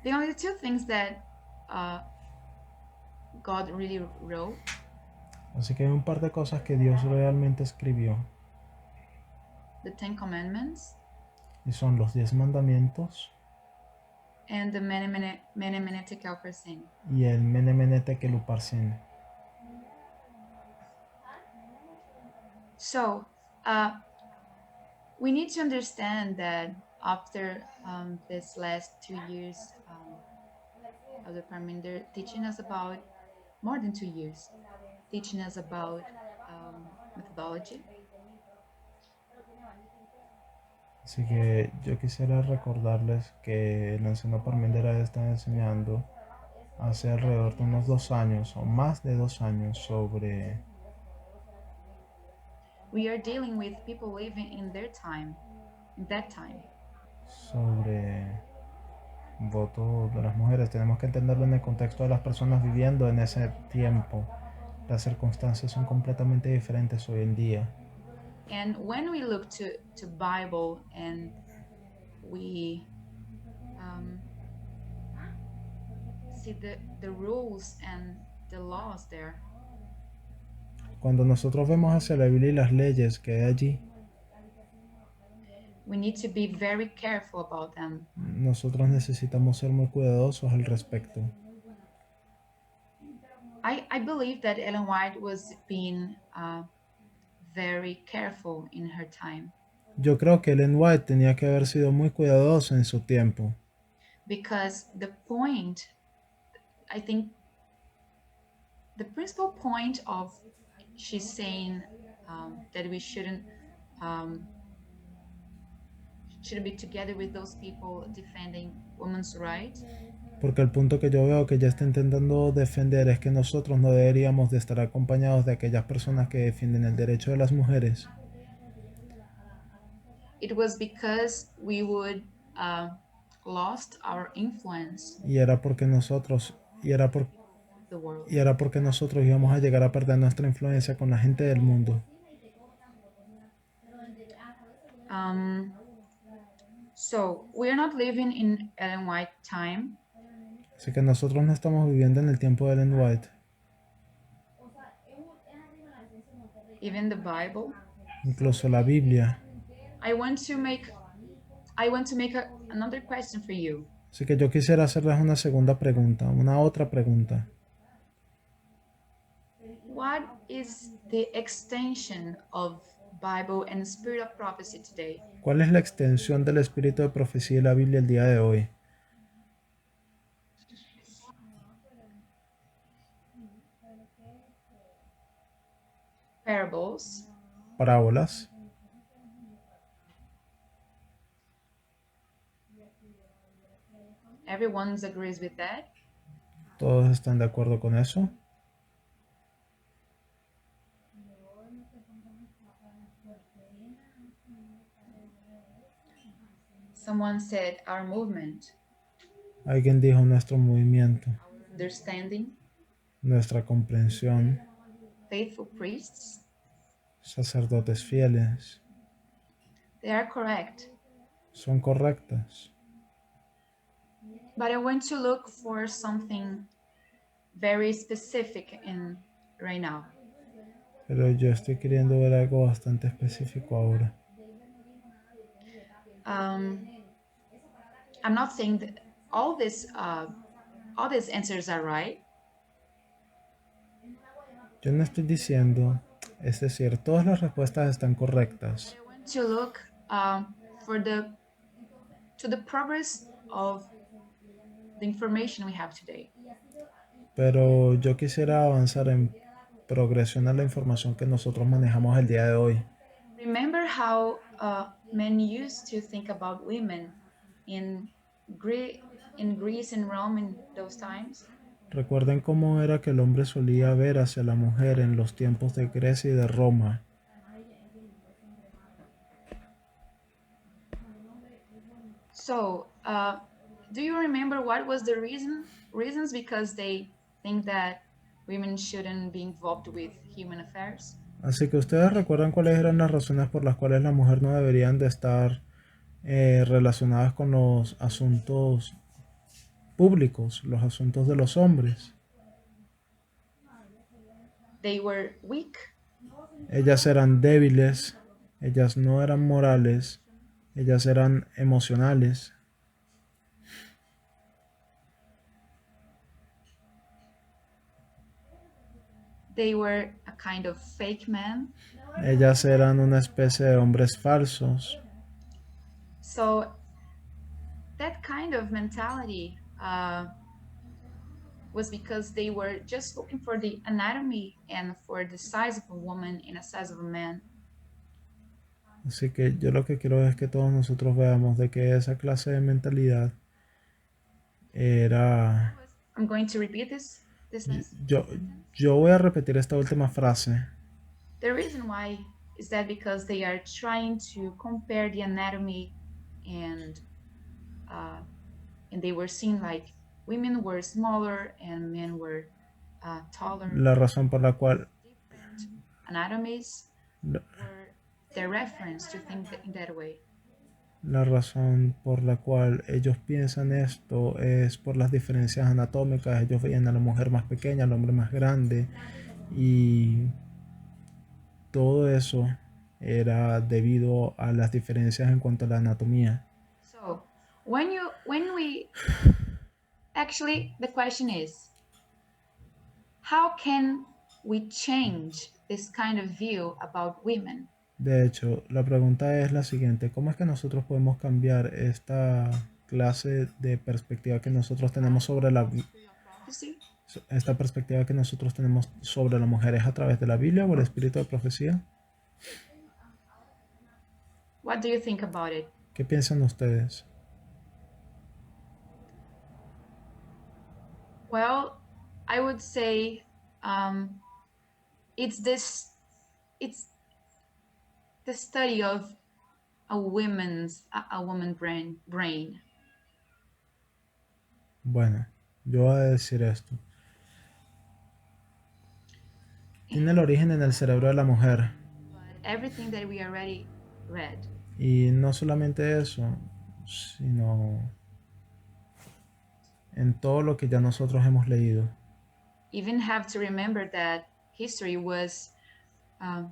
the only two things that God really wrote. Así que hay un par de cosas que Dios realmente escribió. The Ten Commandments. Y son los 10 mandamientos. And the Mene Mene Tekel Parsin. Y el Mene Mene Tekel Upharsin. So, we need to understand that after this last 2 years of the Parminder teaching us about, more than 2 years, teaching us about methodology. Así que yo quisiera recordarles que el anciano Parminder está enseñando hace alrededor de unos 2 años o más de 2 años sobre... We are dealing with people living in their time, in that time. Sobre voto de las mujeres. Tenemos que entenderlo en el contexto de las personas viviendo en ese tiempo. Las circunstancias son completamente diferentes hoy en día. And when we look to Bible and we see the rules and the laws there. Cuando nosotros vemos hacia la Biblia y las leyes que hay allí, we need to be very careful about them. Nosotros necesitamos ser muy cuidadosos al respecto. I believe that Ellen White was being very careful in her time. Yo creo que Ellen White tenía que haber sido muy cuidadosa en su tiempo. Because the point, I think, the principal point of she's saying that we shouldn't be together with those people defending women's rights. Porque el punto que yo veo que ella está intentando defender es que nosotros no deberíamos de estar acompañados de aquellas personas que defienden el derecho de las mujeres. It was because we would lost our influence Y era porque nosotros, y era por, of the world. y era porque nosotros íbamos a llegar a perder nuestra influencia con la gente del mundo. Um, so we're not living in Ellen White time. Así que nosotros no estamos viviendo en el tiempo de Ellen White. Even the Bible. Incluso la Biblia. I want to make another question for you. Así que yo quisiera hacerles una segunda pregunta, una otra pregunta. What is the extension of Bible and Spirit of Prophecy today? ¿Cuál es la extensión del espíritu de profecía de la Biblia el día de hoy? Parables. Parábolas. Everyone agrees with that. ¿Todos están de acuerdo con eso? Someone said our movement, Alguien dijo nuestro movimiento, our understanding, nuestra comprensión, faithful priests. sacerdotes fieles, They are correct. son correctas. But I want to look for something very specific in right now. Pero yo estoy queriendo ver algo bastante específico ahora. I'm not saying that all these answers are right. Yo no estoy diciendo, es decir, todas las respuestas están correctas. I want to look for the progress of the information we have today. Pero yo quisiera avanzar en progresión a la información que nosotros manejamos el día de hoy. Remember how men used to think about women in Greece and Rome in those times? Recuerden cómo era que el hombre solía ver hacia la mujer en los tiempos de Grecia y de Roma. So, do you remember what was the reasons because they think that women shouldn't be involved with human affairs? Así que ustedes recuerdan cuáles eran las razones por las cuales las mujeres no deberían de estar relacionadas con los asuntos públicos, los asuntos de los hombres. They were weak. Ellas eran débiles, ellas no eran morales, ellas eran emocionales. They were a kind of fake man. Ellas eran una especie de hombres falsos. So that kind of mentality was because they were just looking for the anatomy and for the size of a woman and a size of a man. Así que yo lo que quiero es que todos nosotros veamos de que esa clase de mentalidad era... I'm going to repeat this. Yo voy a repetir esta última frase. The reason why is that because they are trying to compare the anatomy and they were seeing like women were smaller and men were taller. La razón por la cual different anatomies were their reference to think in that way. La razón por la cual ellos piensan esto es por las diferencias anatómicas. Ellos veían a la mujer más pequeña, al hombre más grande, y todo eso era debido a las diferencias en cuanto a la anatomía. So when we actually the question is, how can we change this kind of view about women? De hecho, la pregunta es la siguiente: ¿cómo es que nosotros podemos cambiar esta clase de perspectiva que nosotros tenemos sobre esta perspectiva que nosotros tenemos sobre la mujer? ¿Es a través de la Biblia o el espíritu de profecía? What do you think about it? ¿Qué piensan ustedes? Well, I would say um, it's this it's the study of a woman brain. Bueno, yo voy a decir esto. Tiene el origen en el cerebro de la mujer. But everything that we already read, Y no solamente eso, sino en todo lo que ya nosotros hemos leído. even have to remember that history was um,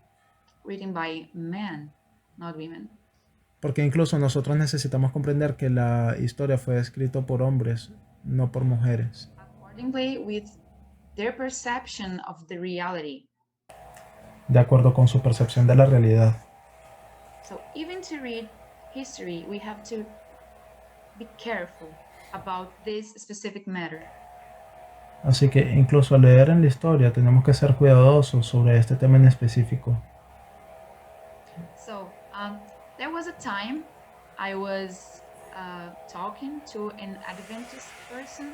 written by men, not women. Porque incluso nosotros necesitamos comprender que la historia fue escrita por hombres, no por mujeres. Accordingly, with their perception of the reality. De acuerdo con su percepción de la realidad. So even to read history, we have to be careful about this specific matter. Así que incluso al leer en la historia tenemos que ser cuidadosos sobre este tema en específico. So there was a time I was talking to an Adventist person.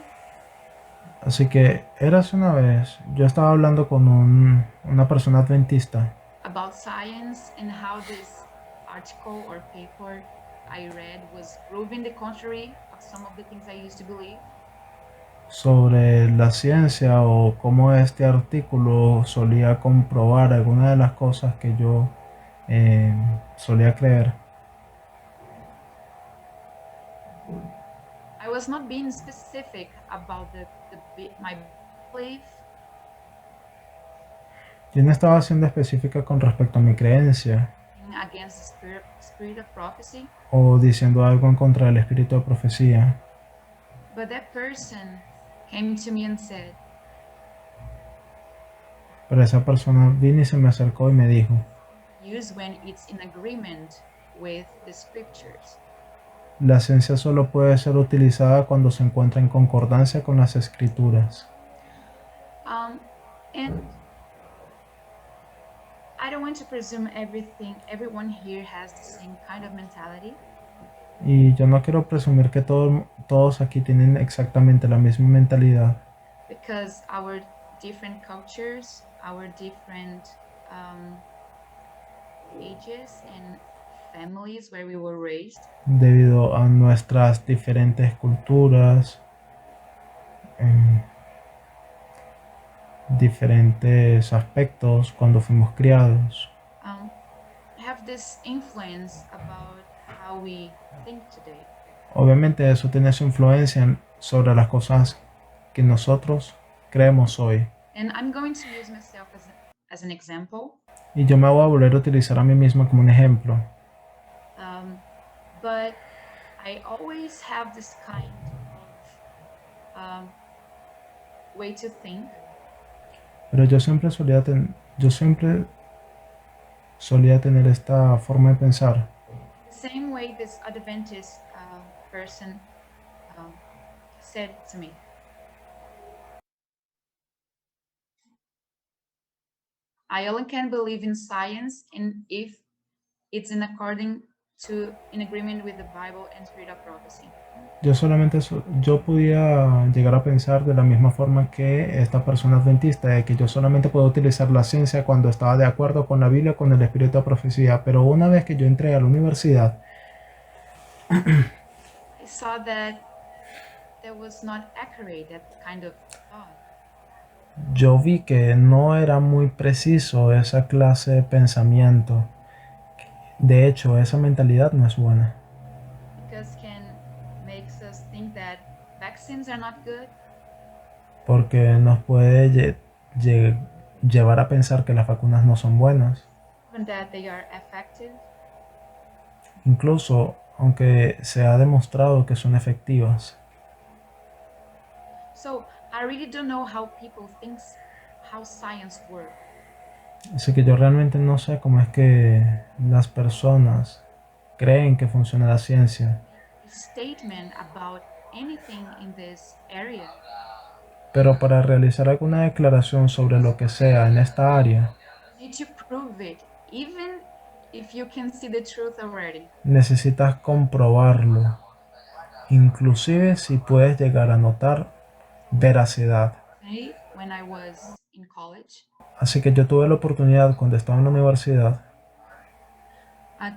Así que érase una vez, yo estaba hablando con una persona adventista About science and how this article or paper I read was proving the contrary of some of the things I used to believe. sobre la ciencia o cómo este artículo solía comprobar algunas de las cosas que yo solía creer. I was not being specific about my belief. Yo no estaba siendo específica con respecto a mi creencia Against the spirit of prophecy. o diciendo algo en contra del espíritu de profecía. But that person came to me and said, Pero esa persona vino y se me acercó y me dijo, use when it's in agreement with the scriptures. la ciencia solo puede ser utilizada cuando se encuentra en concordancia con las escrituras. And I don't want to presume everyone here has the same kind of mentality. Y yo no quiero presumir que todos aquí tienen exactamente la misma mentalidad. Because our different cultures, our different ages and families where we were raised. Debido a nuestras diferentes culturas, diferentes aspectos cuando fuimos criados. Have this influence about how we think today. Obviamente eso tiene su influencia sobre las cosas que nosotros creemos hoy. And I'm going to use myself as an example. Y yo me voy a volver a utilizar a mí misma como un ejemplo. But I always have this kind of way to think. Pero yo siempre solía tener esta forma de pensar. The same way this Adventist person said to me. I only can believe in science and if it's in agreement with the Bible and spirit of prophecy. Yo podía llegar a pensar de la misma forma que esta persona adventista, de que yo solamente puedo utilizar la ciencia cuando estaba de acuerdo con la Biblia, con el espíritu de profecía. Pero una vez que yo entré a la universidad, I saw that was not accurate, that kind of thought. Yo vi que no era muy preciso esa clase de pensamiento. De hecho, esa mentalidad no es buena. Porque nos puede llevar a pensar que las vacunas no son buenas. Incluso aunque se ha demostrado que son efectivas. I really don't know how science works. Así que yo realmente no sé cómo es que las personas creen que funciona la ciencia. Statement about anything in this area. Pero para realizar alguna declaración sobre lo que sea en esta área, necesitas comprobarlo, inclusive si puedes llegar a notar veracidad. okay, when I was in college, Así que yo tuve la oportunidad cuando estaba en la universidad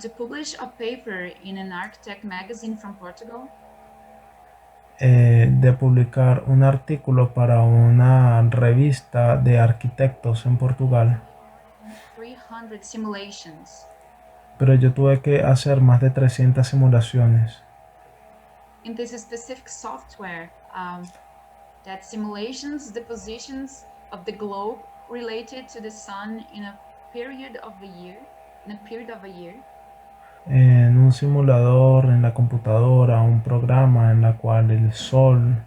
to publish a paper in an architect magazine from Portugal. de publicar un artículo para una revista de arquitectos en Portugal, More than 300 simulations. pero yo tuve que hacer más de 300 simulaciones. In this specific software, that simulations the positions of the globe related to the sun in a period of a year, En un simulador, en la computadora, un programa en la cual el sol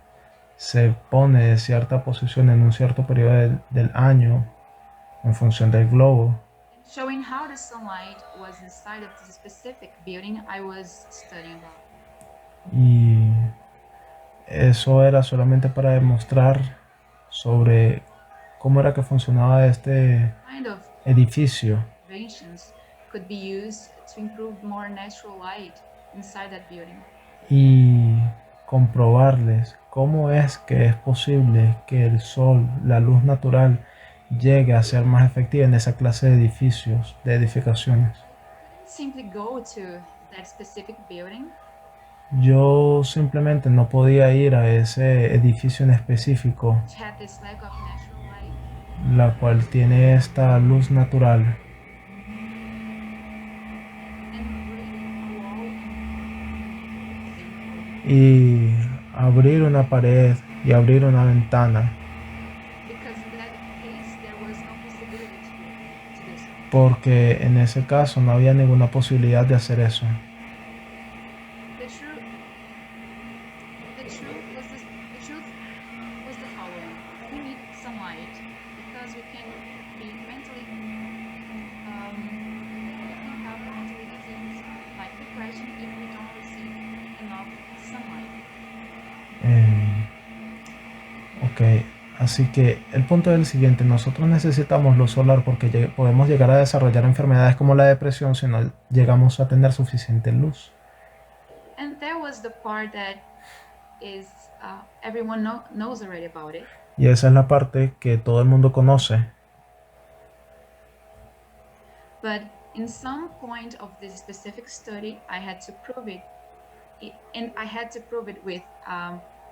se pone de cierta posición en un cierto periodo del año en función del globo. and showing how the sunlight was inside of the specific building I was studying about. Y eso era solamente para demostrar sobre cómo era que funcionaba este Kind of edificio inventions could be used to improve more natural light inside that building. y comprobarles cómo es que es posible que el sol, la luz natural, llegue a ser más efectiva en esa clase de edificios, de edificaciones. Couldn't simply go to that specific building Yo simplemente no podía ir a ese edificio en específico, which had this lack of natural light la cual tiene esta luz natural, and breaking a wall y abrir una pared y abrir una ventana, because in that case there was no possibility to do so. porque en ese caso no había ninguna posibilidad de hacer eso. The truth, the truth was the following: we need sunlight because we can be mentally, we can have mentally disease like depression if we don't receive enough sunlight. Ok, así que el punto es el siguiente: nosotros necesitamos luz solar porque podemos llegar a desarrollar enfermedades como la depresión si no llegamos a tener suficiente luz. And that was the part that is everyone knows already about it. Y esa es la parte que todo el mundo conoce. But in some point of this specific study, I had to prove it, and I had to prove it with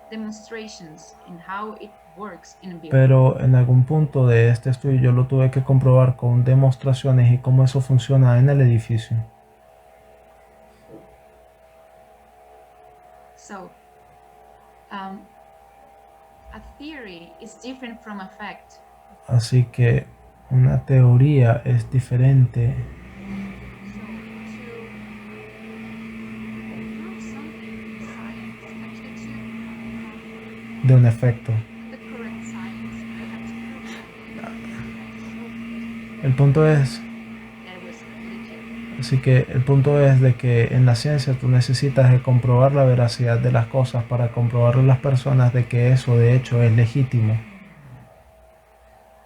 demonstrations in how it works in a building. Pero en algún punto de este estudio yo lo tuve que comprobar con demostraciones y cómo eso funciona en el edificio. So, a theory is different from a fact. Así que una teoría es diferente So, to prove something in science, actually de un efecto. the correct science, you have to prove something. You have to show El punto es, that was legit. así que el punto es de que en la ciencia tú necesitas de comprobar la veracidad de las cosas para comprobarle a las personas de que eso de hecho es legítimo.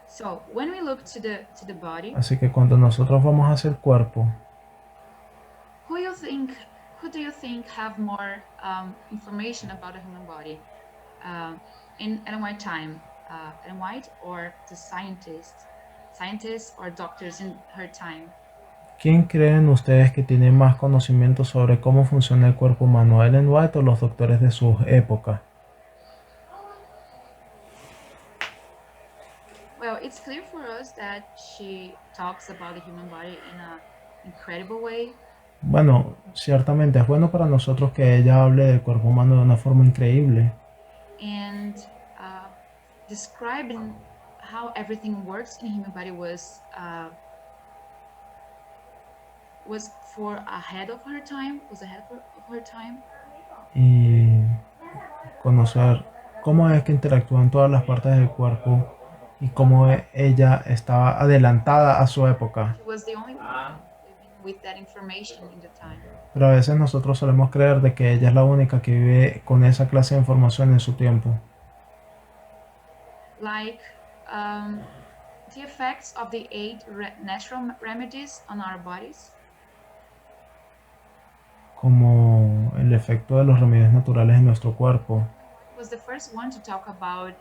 So, when we look to the body, Así que cuando nosotros vamos hacia el cuerpo, who do you think have more information about the human body in Ellen White time? Ellen White or the scientists or doctors in her time? ¿quién creen ustedes que tiene más conocimiento sobre cómo funciona el cuerpo humano, Ellen White o los doctores de su época? Well, it's clear for us that she talks about the human body in an incredible way. Bueno, ciertamente es bueno para nosotros que ella hable del cuerpo humano de una forma increíble And describing how everything works in the human body was for ahead of her time, was ahead of her time. y conocer cómo es que interactúan todas las partes del cuerpo y cómo ella estaba adelantada a su época. She was the only one living with that information in the time. Pero a veces nosotros solemos creer de que ella es la única que vive con esa clase de información en su tiempo. Like the effects of the 8 natural remedies on our bodies. Como el efecto de los remedios naturales en nuestro cuerpo. Was was the first one to talk about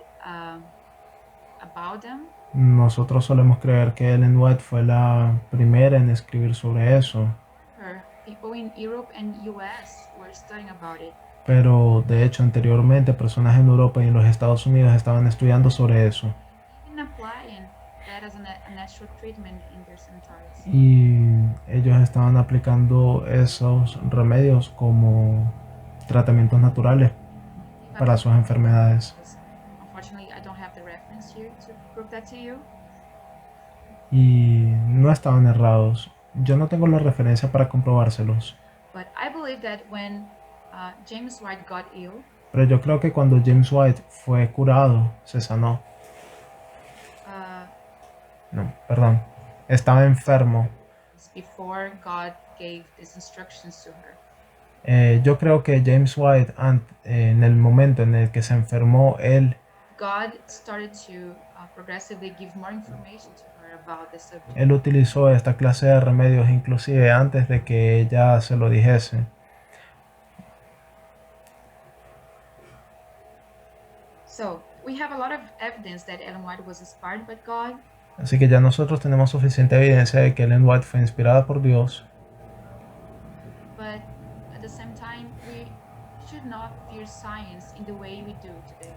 them. Nosotros solemos creer que Ellen White fue la primera en escribir sobre eso, People in Europe and US were studying about it. pero de hecho anteriormente personas en Europa y en los Estados Unidos estaban estudiando sobre eso. Even applying that as a natural treatment in their cemeteries. Y ellos estaban aplicando esos remedios como tratamientos naturales para sus enfermedades. Unfortunately, I don't have the reference here to prove that to you. Y no estaban errados. Yo no tengo la referencia para comprobárselos. But I believe that when James White got ill, Pero yo creo que cuando James White fue curado, se sanó. No, perdón. Estaba enfermo. Before God gave these instructions to her. Yo creo que James White, en el momento en el que se enfermó, God started to progressively give more information to her about the subject. Él utilizó esta clase de remedios inclusive antes de que ella se lo dijese. So, we have a lot of evidence that Ellen White was inspired by God. Así que ya nosotros tenemos suficiente evidencia de que Ellen White fue inspirada por Dios. But at the same time, we should not fear science in the way we do today.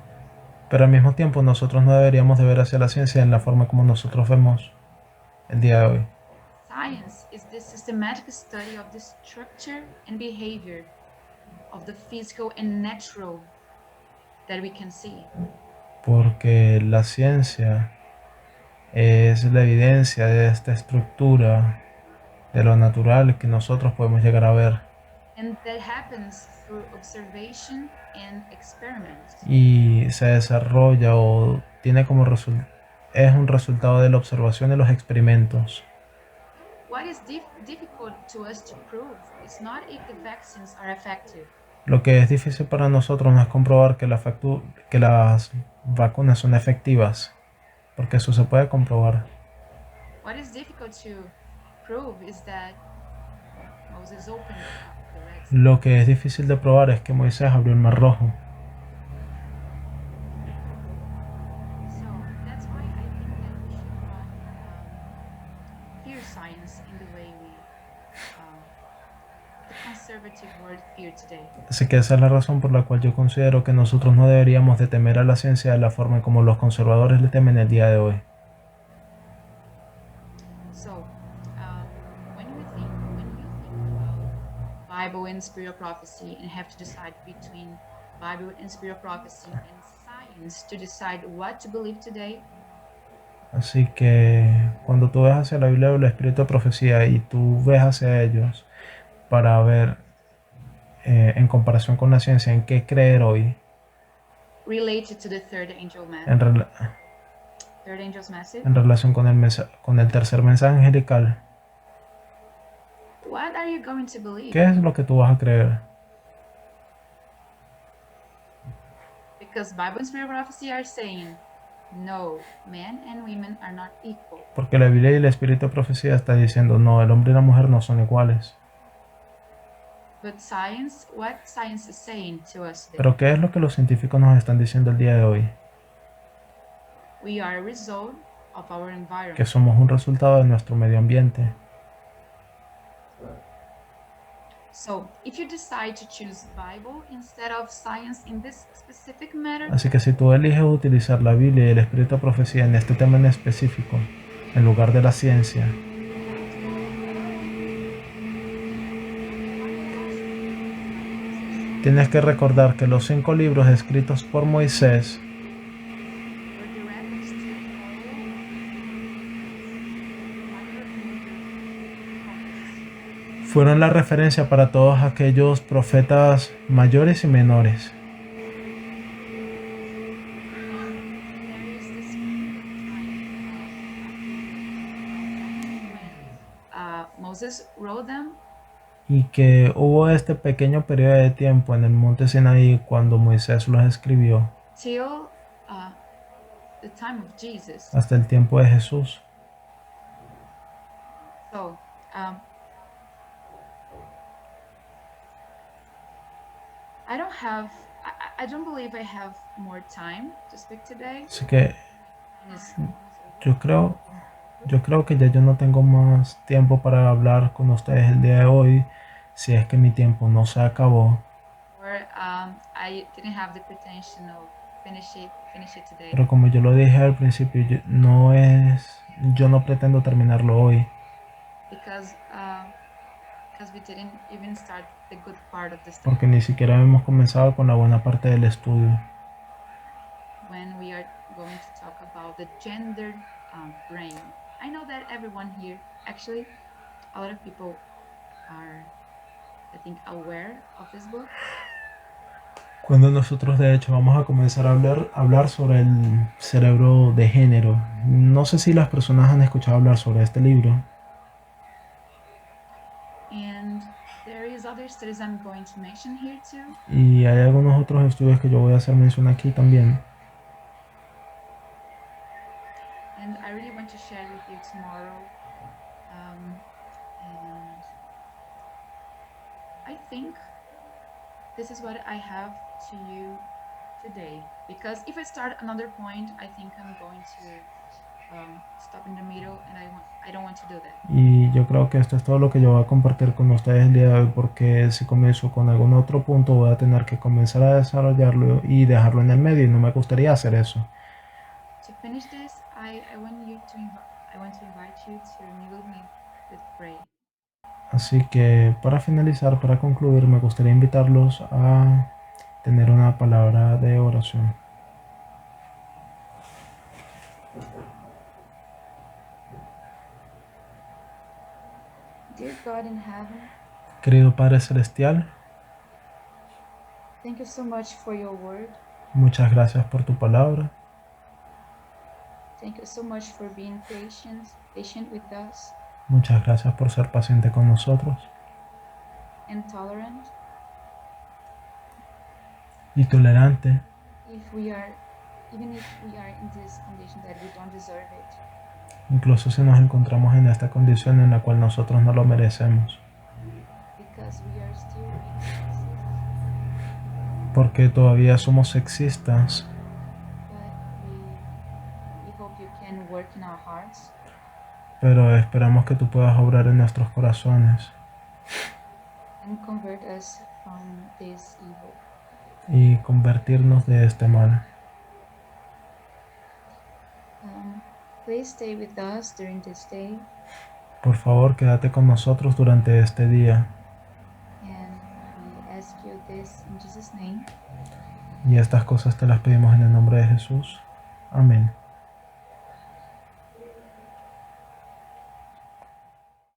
Pero al mismo tiempo nosotros no deberíamos de ver hacia la ciencia en la forma como nosotros vemos el día de hoy. Science is the systematic study of the structure and behavior of the physical and natural that we can see. Porque la ciencia es la evidencia de esta estructura de lo natural que nosotros podemos llegar a ver. And that happens through observation and experiments. Y se desarrolla o tiene como es un resultado de la observación de los experimentos. What is difficult to us to prove is not if the vaccines are effective. Lo que es difícil para nosotros no es comprobar que las vacunas son efectivas, porque eso se puede comprobar. What is difficult to prove is that Moses opened the Red Sea. Lo que es difícil de probar es que Moisés abrió el Mar Rojo. So that's why I think that we should not fear science in the way we the conservative word fear today. Así que esa es la razón por la cual yo considero que nosotros no deberíamos de temer a la ciencia de la forma como los conservadores le temen el día de hoy. So, when you think about Bible and spiritual prophecy and have to decide between Bible and spiritual prophecy and science to decide what to believe today. Así que cuando tú ves hacia la Biblia o el Espíritu de Profecía y tú ves hacia ellos para ver en comparación con la ciencia en qué creer hoy, Related to the third angel third angel's message. En relación con el tercer mensaje angelical, What are you going to believe? ¿qué es lo que tú vas a creer? Because Bible and spiritual prophecy are saying, no, men and women are not equal. Porque la Biblia y el Espíritu de Profecía está diciendo, no, el hombre y la mujer no son iguales. But science, what science is saying to us today? Pero ¿qué es lo que los científicos nos están diciendo el día de hoy? We are a result of our environment. Que somos un resultado de nuestro medio ambiente. So, if you decide to choose Bible instead of science in this specific matter, Así que si tú eliges utilizar la Biblia y el Espíritu de Profecía en este tema en específico, en lugar de la ciencia, tienes que recordar que los 5 libros escritos por Moisés fueron la referencia para todos aquellos profetas mayores y menores. Moses wrote them, y que hubo este pequeño periodo de tiempo en el monte Sinaí cuando Moisés los escribió till the time of Jesus. hasta el tiempo de Jesús. So, I don't have, I don't believe I have more time to speak today. Así que It's yo creo, yo creo que ya yo no tengo más tiempo para hablar con ustedes el día de hoy, si es que mi tiempo no se acabó. or I didn't have the pretension of finish it today Pero como yo lo dije al principio, yo no pretendo terminarlo hoy, because we didn't even start the good part of the study porque ni siquiera hemos comenzado con la buena parte del estudio, when we are going to talk about the gendered brain. I know that everyone here, actually, a lot of people are, I think, aware of this book. cuando nosotros de hecho vamos a comenzar a hablar sobre el cerebro de género. No sé si las personas han escuchado hablar sobre este libro. And there is other studies I'm going to mention here too. Y hay algunos otros estudios que yo voy a hacer mención aquí también. And I really want to share with you tomorrow. And I think this is what I have to you today. Because if I start another point, I think I'm going to stop in the middle, and I don't want to do that. Y yo creo que esto es todo lo que yo voy a compartir con ustedes el día de hoy, porque si comienzo con algún otro punto voy a tener que comenzar a desarrollarlo y dejarlo en el medio, y no me gustaría hacer eso. To finish this, I want to invite you to kneel with me with pray. Así que para finalizar, para concluir, me gustaría invitarlos a tener una palabra de oración. Dear God in heaven, Querido Padre Celestial, thank you so much for your word. muchas gracias por tu palabra. Thank you so much for being patient with us, Muchas gracias por ser paciente con nosotros and tolerant y tolerante, even if we are in this condition that we don't deserve it. incluso si nos encontramos en esta condición en la cual nosotros no lo merecemos, Because we are still being sexist, porque todavía somos sexistas, but we hope you can work in our hearts pero esperamos que tú puedas obrar en nuestros corazones and convert us from this evil. y convertirnos de este mal. Please stay with us during this day, Por favor, quédate con nosotros durante este día, and we ask you this in Jesus' name. y estas cosas te las pedimos en el nombre de Jesús. Amén.